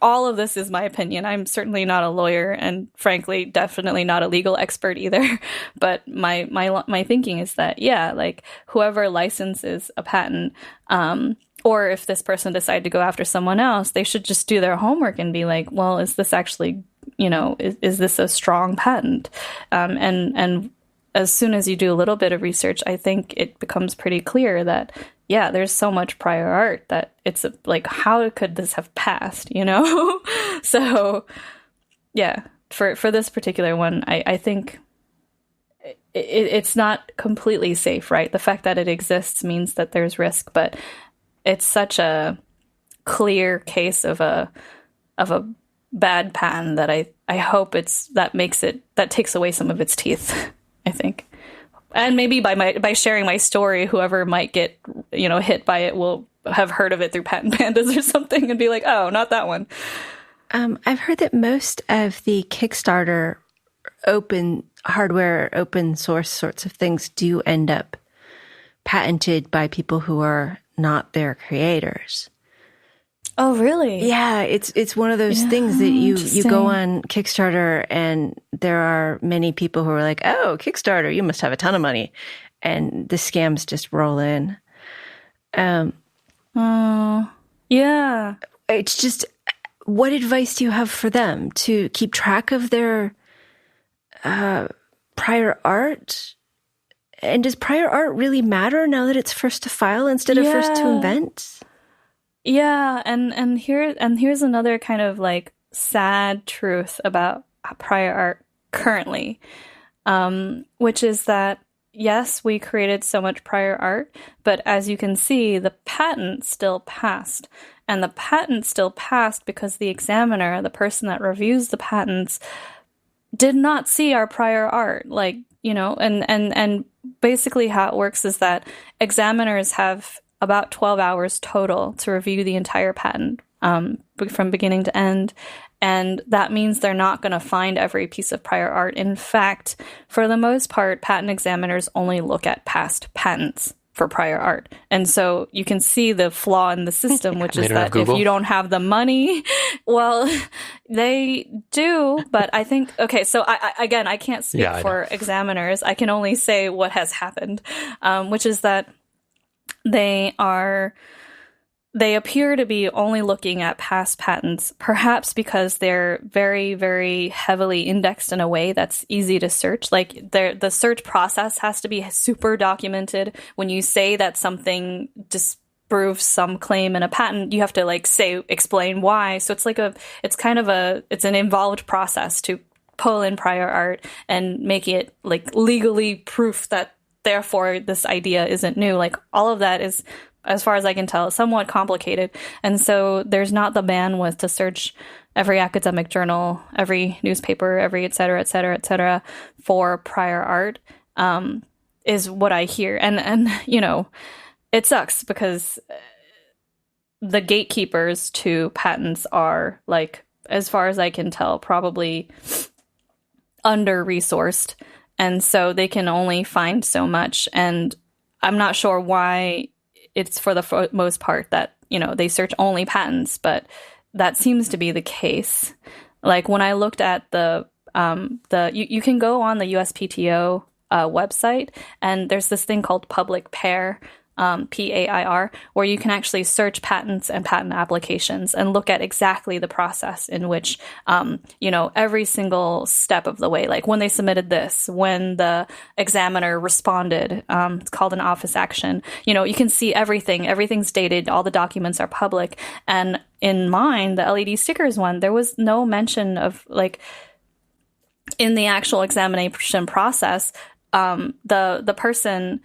all of this is my opinion. I'm certainly not a lawyer, and frankly, definitely not a legal expert either. But my thinking is that, like whoever licenses a patent, or if this person decided to go after someone else, they should just do their homework and be like, well, is this actually is this a strong patent? And as soon as you do a little bit of research, I think it becomes pretty clear that, there's so much prior art that it's like, how could this have passed, So, for this particular one, I think it's not completely safe, right? The fact that it exists means that there's risk, but it's such a clear case of a bad patent that I hope that takes away some of its teeth, I think. And maybe by sharing my story, whoever might get, hit by it will have heard of it through Patent Pandas or something and be like, oh, not that one. I've heard that most of the Kickstarter open hardware, open source sorts of things do end up patented by people who are not their creators. Oh, really? Yeah, it's one of those things that you go on Kickstarter and there are many people who are like, oh, Kickstarter, you must have a ton of money. And the scams just roll in. Oh, yeah. It's just, what advice do you have for them to keep track of their prior art? And does prior art really matter now that it's first to file instead of first to invent? Yeah, and here's another kind of like sad truth about prior art currently, which is that yes, we created so much prior art, but as you can see, the patent still passed. And the patent still passed because the examiner, the person that reviews the patents, did not see our prior art. Like, and basically how it works is that examiners have about 12 hours total to review the entire patent from beginning to end. And that means they're not going to find every piece of prior art. In fact, for the most part, patent examiners only look at past patents for prior art. And so you can see the flaw in the system, which is that if you don't have the money, well, they do. But I think, okay, so I can't speak for examiners. I can only say what has happened, which is that they appear to be only looking at past patents, perhaps because they're very, very heavily indexed in a way that's easy to search. Like the search process has to be super documented. When you say that something disproves some claim in a patent, you have to explain why. So it's it's an involved process to pull in prior art and make it like legally proof that therefore this idea isn't new. Like all of that is, as far as I can tell, somewhat complicated. And so there's not the bandwidth to search every academic journal, every newspaper, every et cetera, for prior art, is what I hear. And it sucks because the gatekeepers to patents are, like, as far as I can tell, probably under-resourced. And so they can only find so much. And I'm not sure why it's for the most part that, they search only patents, but that seems to be the case. Like when I looked at you can go on the USPTO website, and there's this thing called public pair, PAIR, where you can actually search patents and patent applications and look at exactly the process in which, every single step of the way, like when they submitted this, when the examiner responded, it's called an office action. You can see everything. Everything's dated. All the documents are public. And in mine, the LED stickers one, there was no mention of, like, in the actual examination process, the person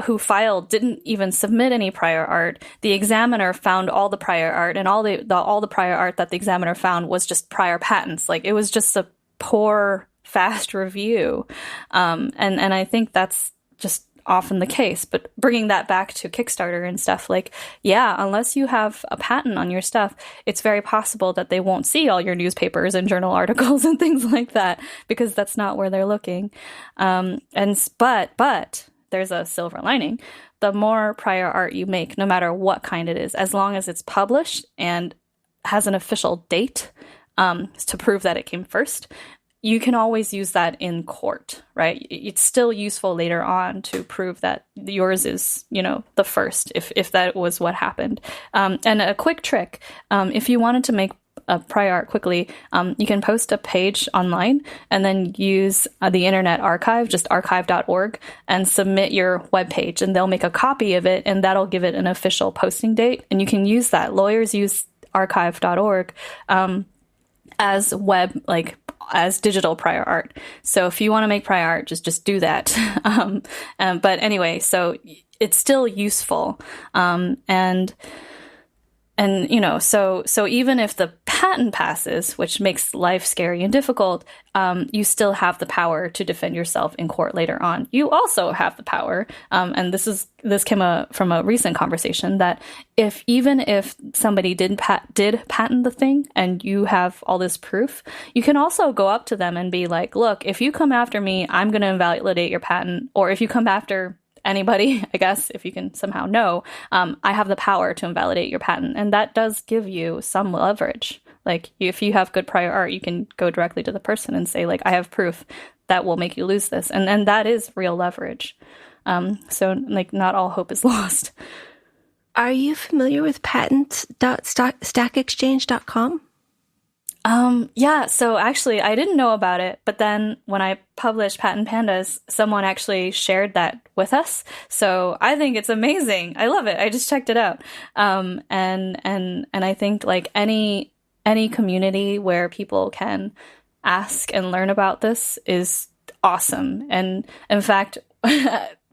who filed didn't even submit any prior art. The examiner found all the prior art, and all the prior art that the examiner found was just prior patents. Like, it was just a poor, fast review. And I think that's just often the case. But bringing that back to Kickstarter and stuff, like, yeah, unless you have a patent on your stuff, it's very possible that they won't see all your newspapers and journal articles and things like that, because that's not where they're looking. But there's a silver lining. The more prior art you make, no matter what kind it is, as long as it's published and has an official date to prove that it came first, you can always use that in court, right? It's still useful later on to prove that yours is, the first, if that was what happened. And a quick trick, if you wanted to make a prior art quickly, you can post a page online and then use the Internet Archive, just archive.org, and submit your web page, and they'll make a copy of it, and that'll give it an official posting date. And you can use that. Lawyers use archive.org as web, like, as digital prior art. So if you want to make prior art, just do that. But anyway, so it's still useful. And, you know, so even if the patent passes, which makes life scary and difficult, you still have the power to defend yourself in court later on. You also have the power, and this came from a recent conversation, that even if somebody did patent the thing and you have all this proof, you can also go up to them and be like, look, if you come after me, I'm going to invalidate your patent. Or if you come after anybody, I guess, if you can somehow know, I have the power to invalidate your patent. And that does give you some leverage. Like, if you have good prior art, you can go directly to the person and say, like, I have proof that will make you lose this. And that is real leverage. So, like, not all hope is lost. Are you familiar with Patents.StackExchange.com? Yeah, so actually I didn't know about it, but then when I published Patent Pandas, someone actually shared that with us. So I think it's amazing. I love it. I just checked it out. And I think, like, any community where people can ask and learn about this is awesome. And in fact,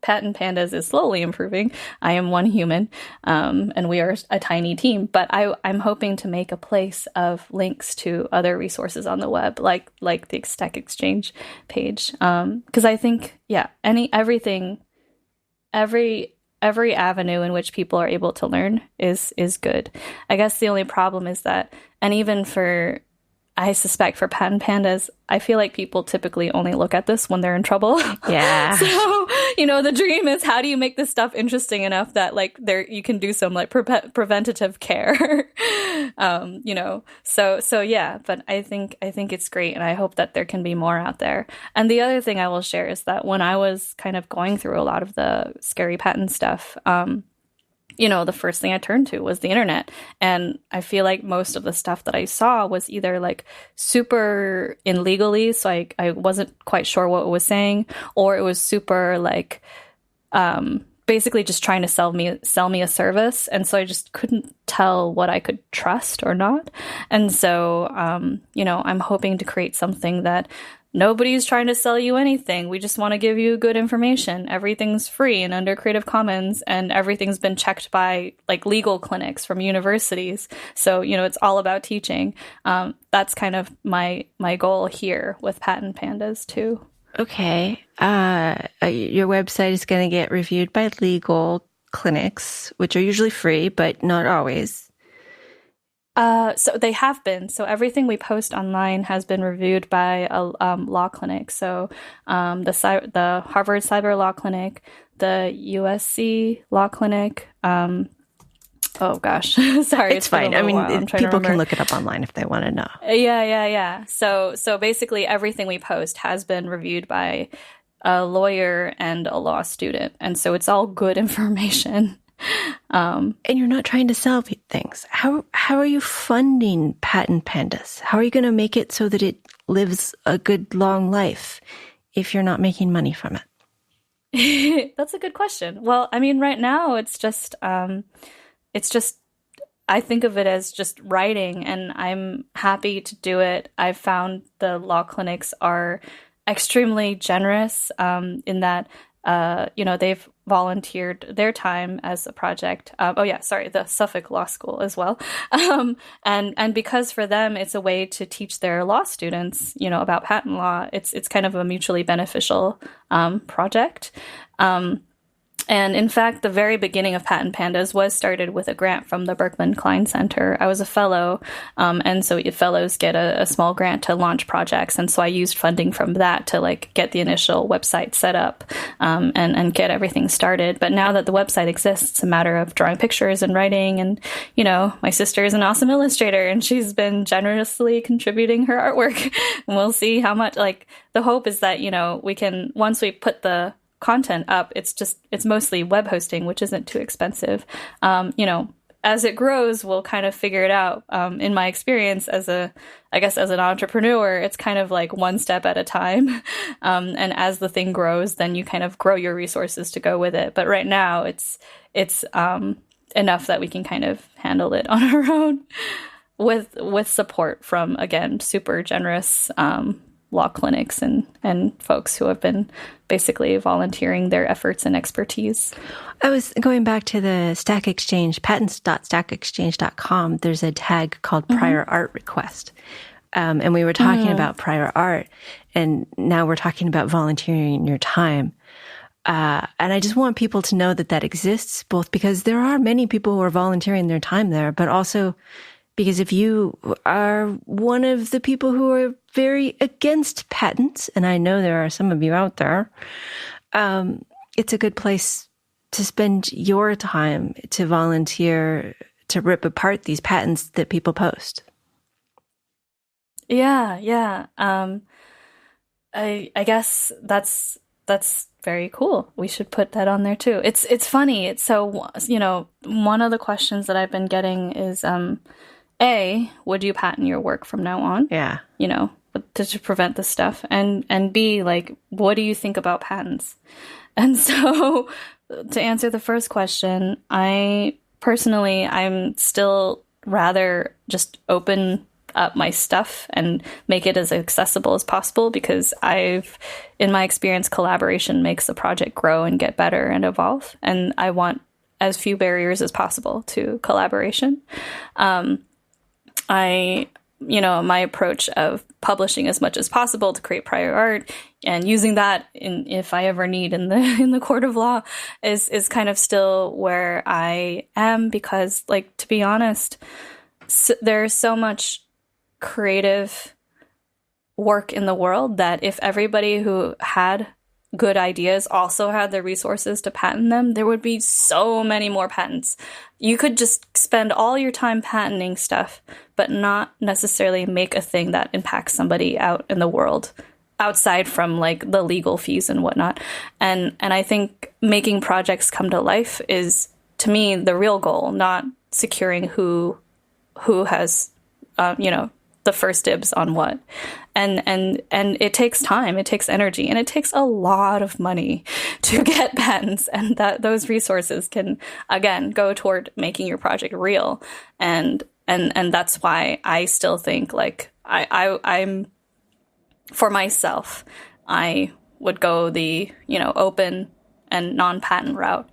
Patent Pandas is slowly improving. I am one human, and we are a tiny team, but I'm hoping to make a place of links to other resources on the web, like the Stack Exchange page. Because I think, yeah, every avenue in which people are able to learn is good. I guess the only problem is that, and even I suspect for Patent Pandas, I feel like people typically only look at this when they're in trouble. Yeah. So, you know, the dream is, how do you make this stuff interesting enough that, like, you can do some, like, preventative care, you know? So yeah, but I think it's great, and I hope that there can be more out there. And the other thing I will share is that when I was kind of going through a lot of the scary patent stuff, you know, the first thing I turned to was the internet. And I feel like most of the stuff that I saw was either, like, super in legalese, so I wasn't quite sure what it was saying, or it was super, like, basically just trying to sell me a service. And so I just couldn't tell what I could trust or not. And so, you know, I'm hoping to create something that nobody's trying to sell you anything. We just want to give you good information. Everything's free and under Creative Commons, and everything's been checked by, like, legal clinics from universities. So, you know, it's all about teaching. That's kind of my goal here with Patent Pandas too. Okay. Your website is going to get reviewed by legal clinics, which are usually free, but not always. So they have been. So everything we post online has been reviewed by a law clinic. So the Harvard Cyber Law Clinic, the USC Law Clinic. Oh gosh, sorry, it's fine. I mean, people can look it up online if they want to know. Yeah. So basically, everything we post has been reviewed by a lawyer and a law student, and so it's all good information. And you're not trying to sell things. How are you funding Patent Pandas? How are you going to make it so that it lives a good long life if you're not making money from it? That's a good question. Well, I mean, right now it's just I think of it as just writing, and I'm happy to do it. I've found the law clinics are extremely generous in that, you know, they've volunteered their time as a project. The Suffolk Law School as well. And because for them, it's a way to teach their law students, you know, about patent law. It's kind of a mutually beneficial project. And in fact, the very beginning of Patent Pandas was started with a grant from the Berkman Klein Center. I was a fellow, and so fellows get a small grant to launch projects. And so I used funding from that to, like, get the initial website set up and get everything started. But now that the website exists, it's a matter of drawing pictures and writing. And, you know, my sister is an awesome illustrator, and she's been generously contributing her artwork. And we'll see how much, like, the hope is that, you know, we can, once we put the content up, it's mostly web hosting, which isn't too expensive. You know, as it grows, we'll kind of figure it out. In my experience as an entrepreneur, it's kind of like one step at a time. And as the thing grows, then you kind of grow your resources to go with it. But right now it's enough that we can kind of handle it on our own. with support from, again, super generous law clinics and folks who have been basically volunteering their efforts and expertise. I was going back to the Stack Exchange, Patents.StackExchange.com. There's a tag called prior art request. And we were talking about prior art, and now we're talking about volunteering your time. And I just want people to know that that exists, both because there are many people who are volunteering their time there, but also because if you are one of the people who are very against patents, and I know there are some of you out there, it's a good place to spend your time to volunteer to rip apart these patents that people post. Yeah. I guess that's very cool. We should put that on there too. It's funny. It's so, one of the questions that I've been getting is, A, would you patent your work from now on? Yeah. To prevent this stuff. And B, like, what do you think about patents? And so to answer the first question, I'm still rather just open up my stuff and make it as accessible as possible, because in my experience, collaboration makes the project grow and get better and evolve. And I want as few barriers as possible to collaboration. My approach of publishing as much as possible to create prior art and using that if I ever need in the court of law is kind of still where I am, because, like, to be honest, there's so much creative work in the world that if everybody who had good ideas also had the resources to patent them, there would be so many more patents. You could just spend all your time patenting stuff, but not necessarily make a thing that impacts somebody out in the world outside from, like, the legal fees and whatnot. And I think making projects come to life is, to me, the real goal, not securing who has, the first dibs on what. And it takes time, it takes energy, and it takes a lot of money to get patents, and those resources can, again, go toward making your project real. And that's why I still think, like, I'm for myself, I would go the, open and non-patent route.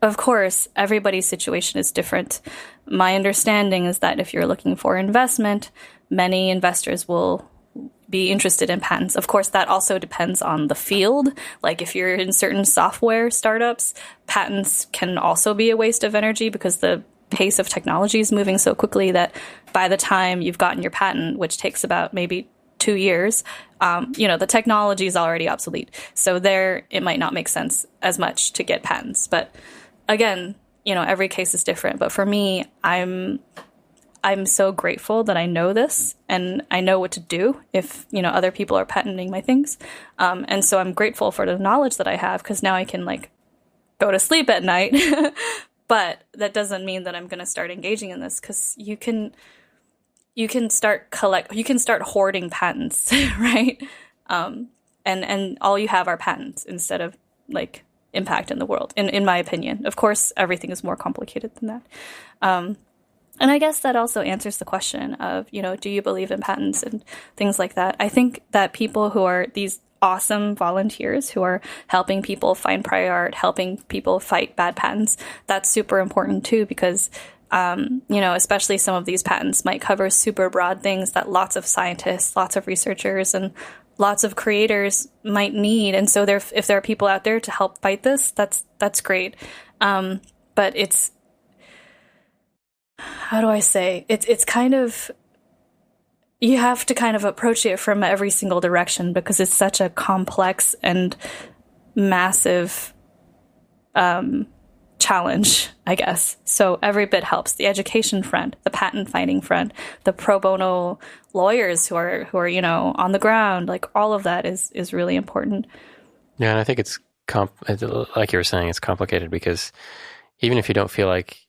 Of course, everybody's situation is different. My understanding is that if you're looking for investment, many investors will be interested in patents. Of course, that also depends on the field. Like, if you're in certain software startups, patents can also be a waste of energy, because the pace of technology is moving so quickly that by the time you've gotten your patent, which takes about maybe 2 years, the technology is already obsolete. So there, it might not make sense as much to get patents. But again, every case is different. But for me, I'm so grateful that I know this and I know what to do if, other people are patenting my things. And so I'm grateful for the knowledge that I have, because now I can, like, go to sleep at night. But that doesn't mean that I'm going to start engaging in this, because you can start hoarding patents, right? And all you have are patents instead of, like, impact in the world, in my opinion. Of course, everything is more complicated than that. And I guess that also answers the question of, do you believe in patents and things like that? I think that people who are these awesome volunteers who are helping people find prior art, helping people fight bad patents, that's super important too, because, especially some of these patents might cover super broad things that lots of scientists, lots of researchers, and lots of creators might need. And so if there are people out there to help fight this, that's great. But it's, how do I say? It's kind of, you have to kind of approach it from every single direction, because it's such a complex and massive challenge, I guess. So every bit helps. The education front, the patent fighting front, the pro bono lawyers who are on the ground, like, all of that is really important. Yeah, and I think it's like you were saying, it's complicated, because even if you don't feel like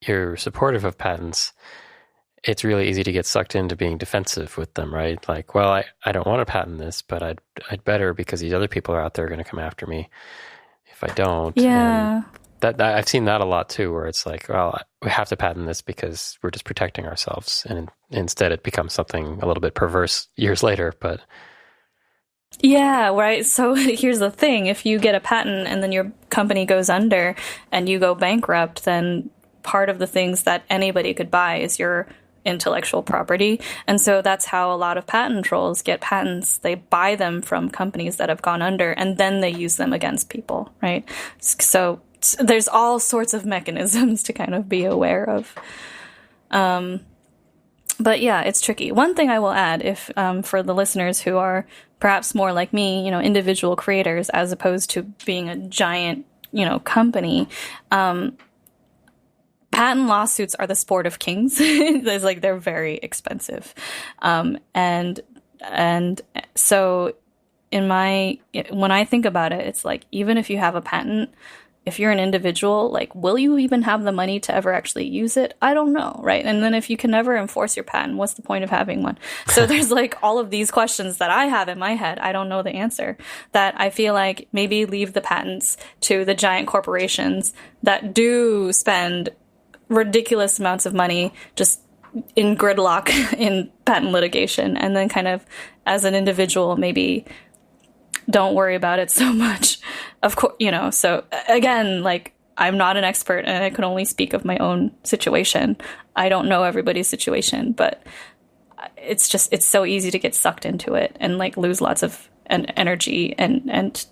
you're supportive of patents, it's really easy to get sucked into being defensive with them, right? Like, well, I don't want to patent this, but I'd better, because these other people are out there going to come after me if I don't. Yeah. that I've seen that a lot too, where it's like, well, we have to patent this because we're just protecting ourselves, and instead it becomes something a little bit perverse years later. But yeah, right. So here's the thing: if you get a patent and then your company goes under and you go bankrupt, then part of the things that anybody could buy is your intellectual property. And so that's how a lot of patent trolls get patents. They buy them from companies that have gone under, and then they use them against people, right? So there's all sorts of mechanisms to kind of be aware of. But yeah, it's tricky. One thing I will add, if for the listeners who are perhaps more like me, individual creators, as opposed to being a giant, company, patent lawsuits are the sport of kings. It's like they're very expensive, and so when I think about it, it's like, even if you have a patent, if you're an individual, like, will you even have the money to ever actually use it? I don't know, right? And then if you can never enforce your patent, what's the point of having one? So there's like all of these questions that I have in my head. I don't know the answer. That I feel like maybe leave the patents to the giant corporations that do spend ridiculous amounts of money just in gridlock in patent litigation, and then kind of as an individual, maybe don't worry about it so much. Of course, so again, like, I'm not an expert and I can only speak of my own situation. I don't know everybody's situation, but it's so easy to get sucked into it and like lose lots of energy and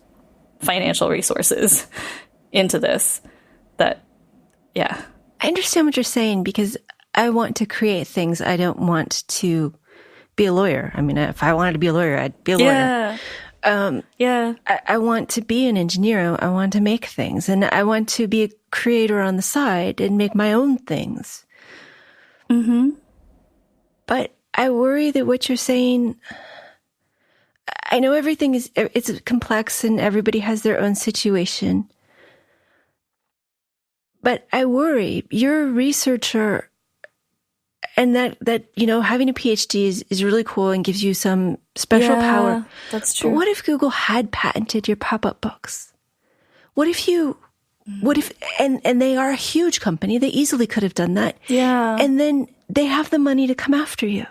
financial resources into this. That, yeah. I understand what you're saying, because I want to create things. I don't want to be a lawyer. I mean, if I wanted to be a lawyer, I'd be a lawyer. Yeah. I want to be an engineer. I want to make things, and I want to be a creator on the side and make my own things. Mm-hmm. But I worry that what you're saying, I know it's complex and everybody has their own situation. But I worry, you're a researcher, and that having a PhD is really cool and gives you some special power. That's true. But what if Google had patented your pop-up books? What if and they are a huge company, they easily could have done that. Yeah. And then they have the money to come after you.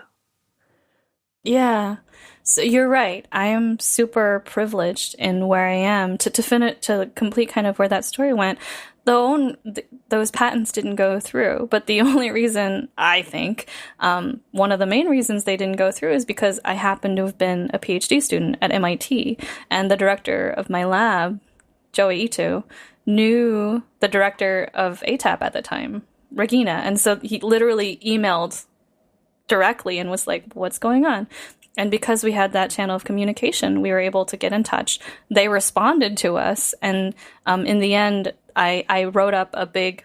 Yeah. So you're right. I am super privileged in where I am. To complete kind of where that story went, those patents didn't go through. But the only reason, I think, one of the main reasons they didn't go through is because I happened to have been a PhD student at MIT, and the director of my lab, Jie Qi, knew the director of ATAP at the time, Regina. And so he literally emailed directly and was like, what's going on? And because we had that channel of communication, we were able to get in touch. They responded to us. And in the end, I wrote up a big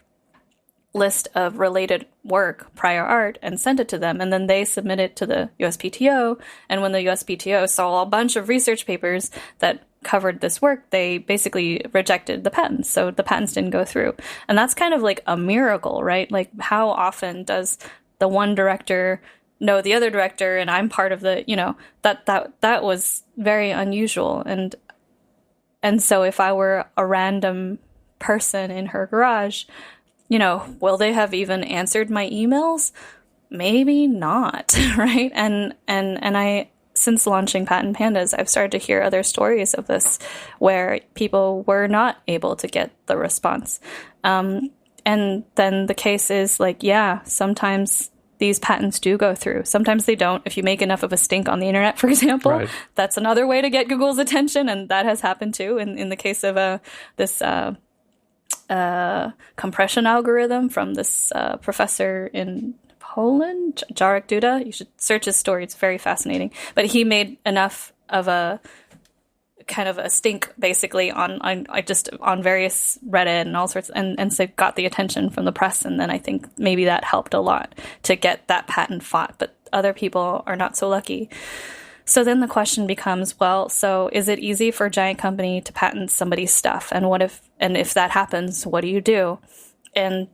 list of related work, prior art, and sent it to them. And then they submitted to the USPTO. And when the USPTO saw a bunch of research papers that covered this work, they basically rejected the patents. So the patents didn't go through. And that's kind of like a miracle, right? Like, how often does the one director know the other director, and I'm part of the, that was very unusual. And so if I were a random person in her garage, will they have even answered my emails? Maybe not, right? And I, since launching Patent Pandas, I've started to hear other stories of this where people were not able to get the response. And then the case is like, yeah, sometimes these patents do go through. Sometimes they don't. If you make enough of a stink on the internet, for example, right. That's another way to get Google's attention. And that has happened too in the case of this compression algorithm from this professor in Poland, Jarek Duda. You should search his story. It's very fascinating. But he made enough of a kind of a stink basically on various Reddit and all sorts, and so got the attention from the press. And then I think maybe that helped a lot to get that patent fought, but other people are not so lucky. So then the question becomes, well, so is it easy for a giant company to patent somebody's stuff? And if that happens, what do you do? And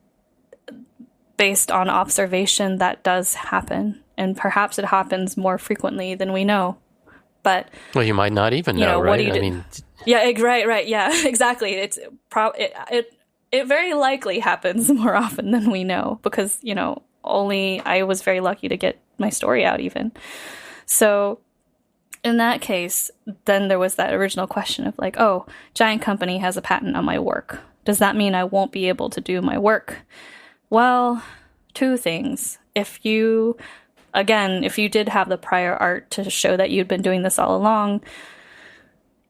based on observation, that does happen. And perhaps it happens more frequently than we know. But you might not even know, right? What do you do? Yeah, right. Yeah, exactly. it very likely happens more often than we know because, only I was very lucky to get my story out even. So in that case, then there was that original question of like, oh, giant company has a patent on my work. Does that mean I won't be able to do my work? Well, two things. If you did have the prior art to show that you'd been doing this all along,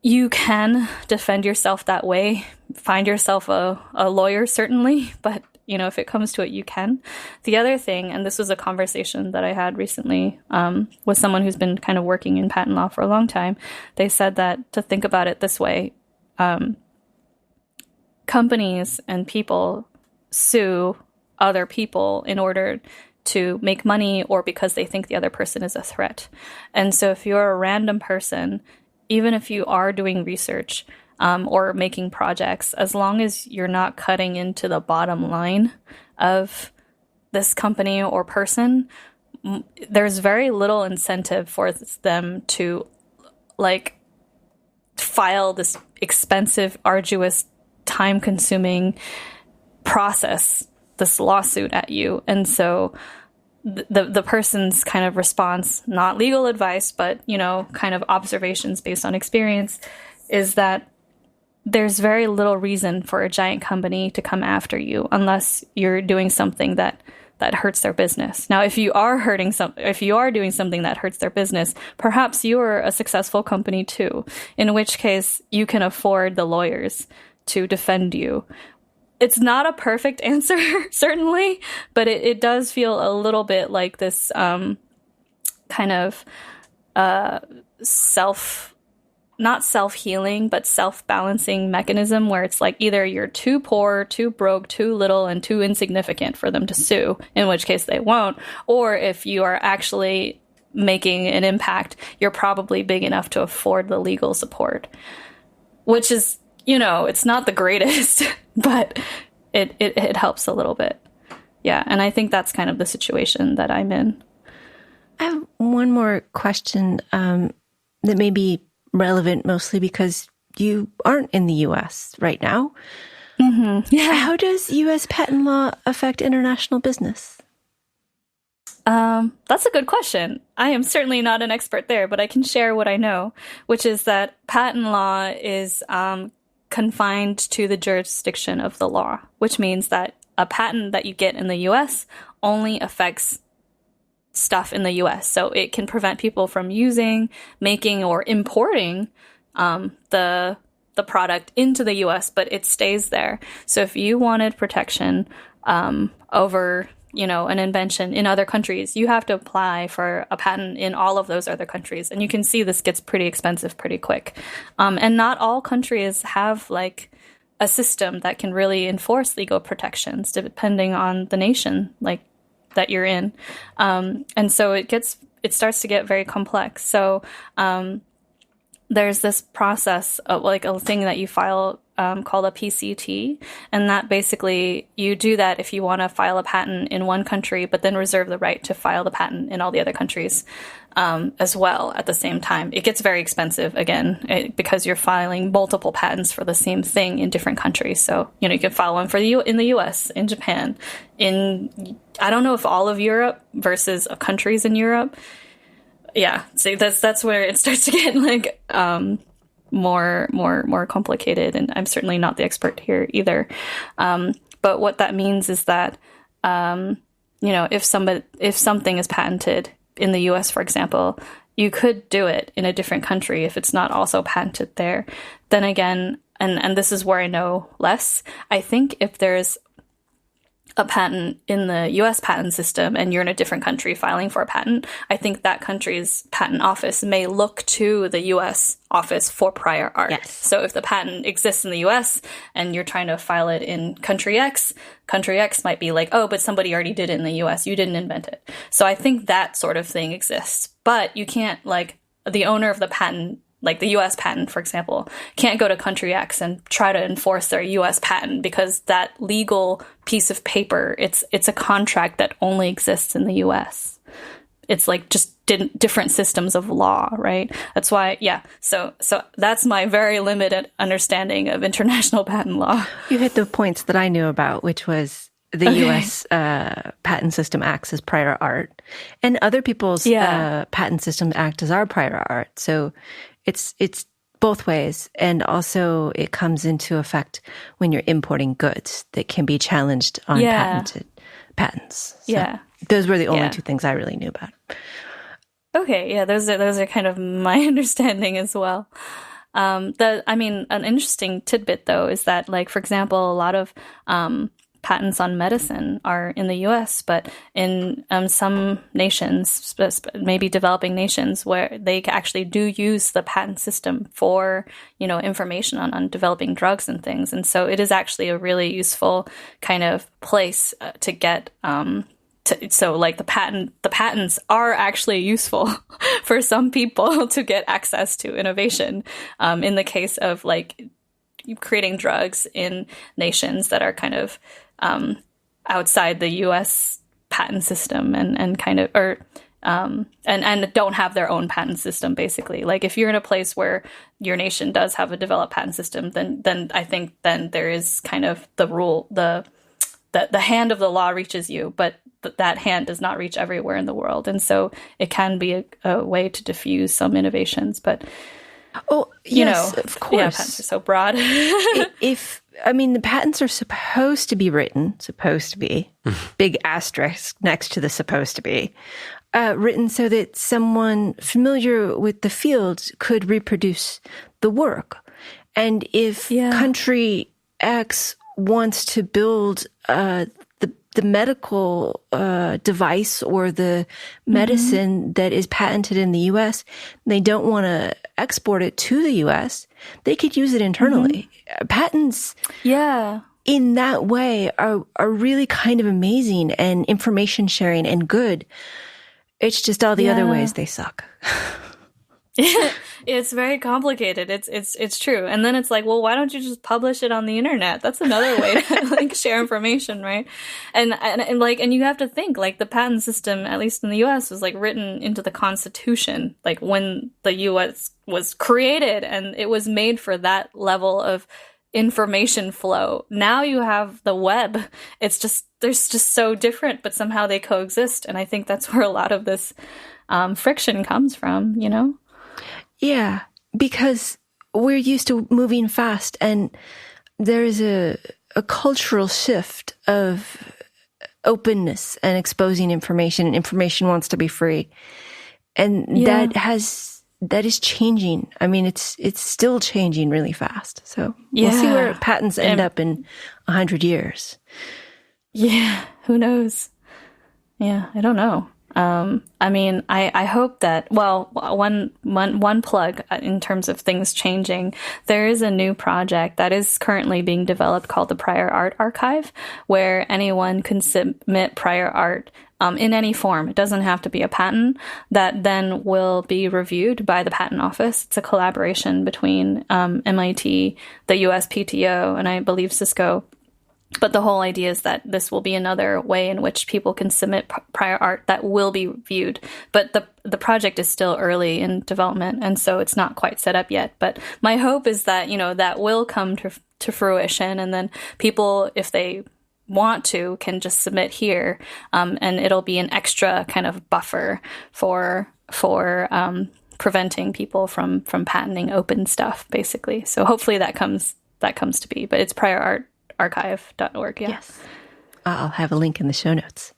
you can defend yourself that way. Find yourself a lawyer, certainly, but if it comes to it, you can. The other thing, and this was a conversation that I had recently with someone who's been kind of working in patent law for a long time, they said that to think about it this way, companies and people sue other people in order to make money or because they think the other person is a threat. And so if you're a random person, even if you are doing research or making projects, as long as you're not cutting into the bottom line of this company or person, there's very little incentive for them to file this expensive, arduous, time-consuming process, this lawsuit at you. And so the person's kind of response, not legal advice, but, kind of observations based on experience, is that there's very little reason for a giant company to come after you unless you're doing something that hurts their business. Now, if you are doing something that hurts their business, perhaps you're a successful company too, in which case you can afford the lawyers to defend you. It's not a perfect answer, certainly, but it does feel a little bit like this kind of not self-healing, but self-balancing mechanism where it's like either you're too poor, too broke, too little, and too insignificant for them to sue, in which case they won't. Or if you are actually making an impact, you're probably big enough to afford the legal support, which is, it's not the greatest, but it helps a little bit. Yeah, and I think that's kind of the situation that I'm in. I have one more question that may be relevant mostly because you aren't in the U.S. right now. Mm-hmm. Yeah. How does U.S. patent law affect international business? That's a good question. I am certainly not an expert there, but I can share what I know, which is that patent law is confined to the jurisdiction of the law, which means that a patent that you get in the U.S. only affects stuff in the U.S. So it can prevent people from using, making, or importing the product into the U.S., but it stays there. So if you wanted protection over, an invention in other countries, you have to apply for a patent in all of those other countries. And you can see this gets pretty expensive pretty quick. And not all countries have a system that can really enforce legal protections depending on the nation that you're in. And so it starts to get very complex. So there's this process of a thing that you file called a PCT. And that basically, you do that if you want to file a patent in one country, but then reserve the right to file the patent in all the other countries as well at the same time. It gets very expensive, again, because you're filing multiple patents for the same thing in different countries. So, you can file one in the US, in Japan, I don't know if all of Europe versus countries in Europe. Yeah, so that's where it starts to get more complicated, and I'm certainly not the expert here either. But what that means is that if something is patented in the U.S., for example, you could do it in a different country if it's not also patented there. Then again, and this is where I know less, I think if there's a patent in the U.S. patent system and you're in a different country filing for a patent, I think that country's patent office may look to the U.S. office for prior art. Yes. So if the patent exists in the U.S. and you're trying to file it in country X might be like, oh, but somebody already did it in the U.S. You didn't invent it. So I think that sort of thing exists. But you can't, the owner of the patent, the U.S. patent, for example, can't go to country X and try to enforce their U.S. patent because that legal piece of paper, it's a contract that only exists in the U.S. it's like just different systems of law, right? That's why, yeah. So that's my very limited understanding of international patent law. You hit the points that I knew about, which was the U.S. patent system acts as prior art, and other people's patent systems act as our prior art. So it's both ways, and also it comes into effect when you're importing goods that can be challenged on patents. So those were the only two things I really knew about. Okay, yeah, those are kind of my understanding as well. An interesting tidbit though is that, like, for example, a lot of patents on medicine are in the U.S., but in some nations, maybe developing nations, where they actually do use the patent system for, information on developing drugs and things. And so it is actually a really useful kind of place to get. So like the patents are actually useful for some people to get access to innovation. In the case of like creating drugs in nations that are kind of outside the U.S. patent system and kind of, and don't have their own patent system, basically. Like if you're in a place where your nation does have a developed patent system, then I think then there is kind of the rule, the hand of the law reaches you, but that hand does not reach everywhere in the world. And so it can be a way to diffuse some innovations, but of course. Yeah, patents are so broad. The patents are supposed to be written, big asterisk next to the supposed to be, written so that someone familiar with the field could reproduce the work. And if country X wants to build the medical device or the medicine that is patented in the U.S., they don't want to export it to the U.S., they could use it internally. Patents in that way are really kind of amazing and information sharing and good. It's just all the other ways they suck. It's very complicated. It's true. And then it's like, well, why don't you just publish it on the internet? That's another way to like share information, right? And you have to think like the patent system, at least in the US, was like written into the Constitution, like when the US was created, and it was made for that level of information flow. Now you have the web. It's just, there's just so different, but somehow they coexist. And I think that's where a lot of this friction comes from, Yeah, because we're used to moving fast, and there is a cultural shift of openness and exposing information, and information wants to be free. And that is changing. I mean, it's still changing really fast. So we'll see where patents end up in 100 years. Yeah, who knows? Yeah, I don't know. I hope that, one plug in terms of things changing, there is a new project that is currently being developed called the Prior Art Archive, where anyone can submit prior art in any form. It doesn't have to be a patent, that then will be reviewed by the Patent Office. It's a collaboration between MIT, the USPTO, and I believe Cisco. But the whole idea is that this will be another way in which people can submit prior art that will be viewed. But the project is still early in development, and so it's not quite set up yet. But my hope is that, that will come to fruition, and then people, if they want to, can just submit here, and it'll be an extra kind of buffer for preventing people from patenting open stuff, basically. So hopefully that comes to be. But it's priorartarchive.org. Yeah. Yes. I'll have a link in the show notes.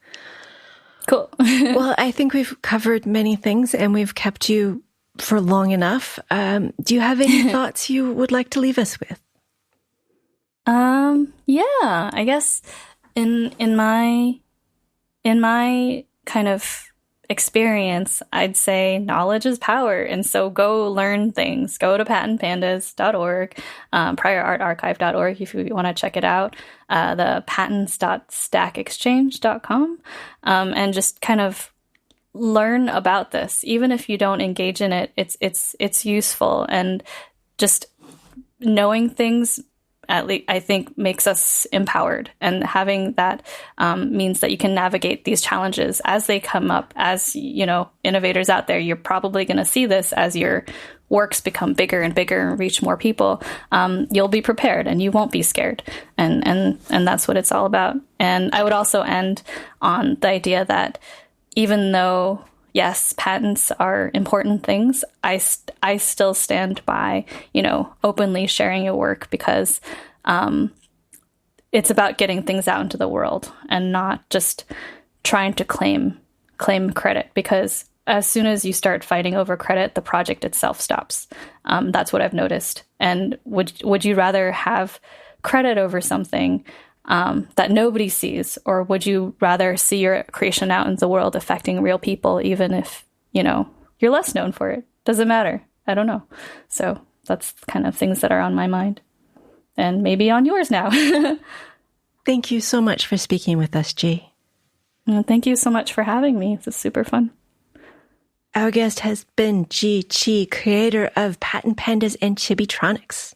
Cool. Well, I think we've covered many things, and we've kept you for long enough. Do you have any thoughts you would like to leave us with? Yeah, I guess in my kind of experience, I'd say knowledge is power. And so go learn things. Go to patentpandas.org, priorartarchive.org if you want to check it out, the Patents.StackExchange.com, and just kind of learn about this. Even if you don't engage in it, it's useful. And just knowing things at least I think makes us empowered, and having that means that you can navigate these challenges as they come up. As innovators out there, you're probably going to see this as your works become bigger and bigger and reach more people. You'll be prepared and you won't be scared, and that's what it's all about. And I would also end on the idea that even though, yes, patents are important things, I still stand by, openly sharing your work, because it's about getting things out into the world and not just trying to claim credit, because as soon as you start fighting over credit, the project itself stops. That's what I've noticed. And would you rather have credit over something that nobody sees, or would you rather see your creation out in the world affecting real people, even if, you're less known for it? Doesn't matter. I don't know. So that's kind of things that are on my mind, and maybe on yours now. Thank you so much for speaking with us, Jie. Thank you so much for having me. This is super fun. Our guest has been Jie Qi, creator of Patent Pandas and Chibitronics.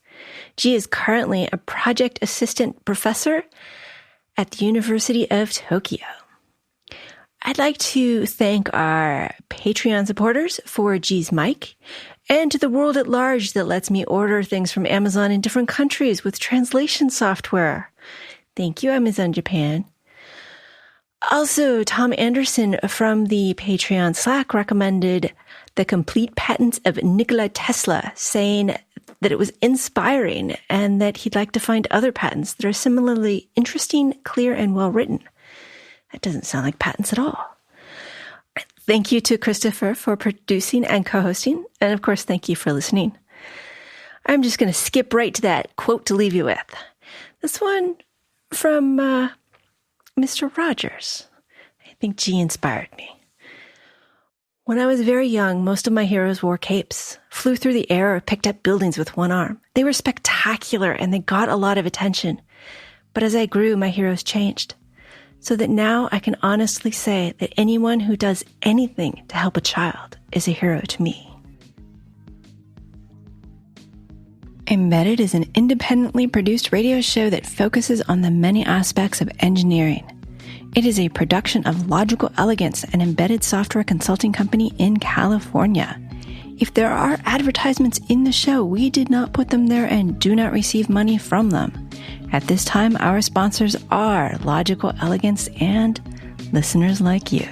Jie is currently a project assistant professor at the University of Tokyo. I'd like to thank our Patreon supporters for Jie's mic, and to the world at large that lets me order things from Amazon in different countries with translation software. Thank you, Amazon Japan. Also, Tom Anderson from the Patreon Slack recommended The Complete Patents of Nikola Tesla, saying that it was inspiring and that he'd like to find other patents that are similarly interesting, clear, and well-written. That doesn't sound like patents at all. Thank you to Christopher for producing and co-hosting, and of course, thank you for listening. I'm just going to skip right to that quote to leave you with. This one from Mr. Rogers. I think Jie inspired me. When I was very young, most of my heroes wore capes, flew through the air, or picked up buildings with one arm. They were spectacular and they got a lot of attention. But as I grew, my heroes changed. So that now I can honestly say that anyone who does anything to help a child is a hero to me. Embedded is an independently produced radio show that focuses on the many aspects of engineering. It is a production of Logical Elegance, an embedded software consulting company in California. If there are advertisements in the show, we did not put them there and do not receive money from them. At this time, our sponsors are Logical Elegance and listeners like you.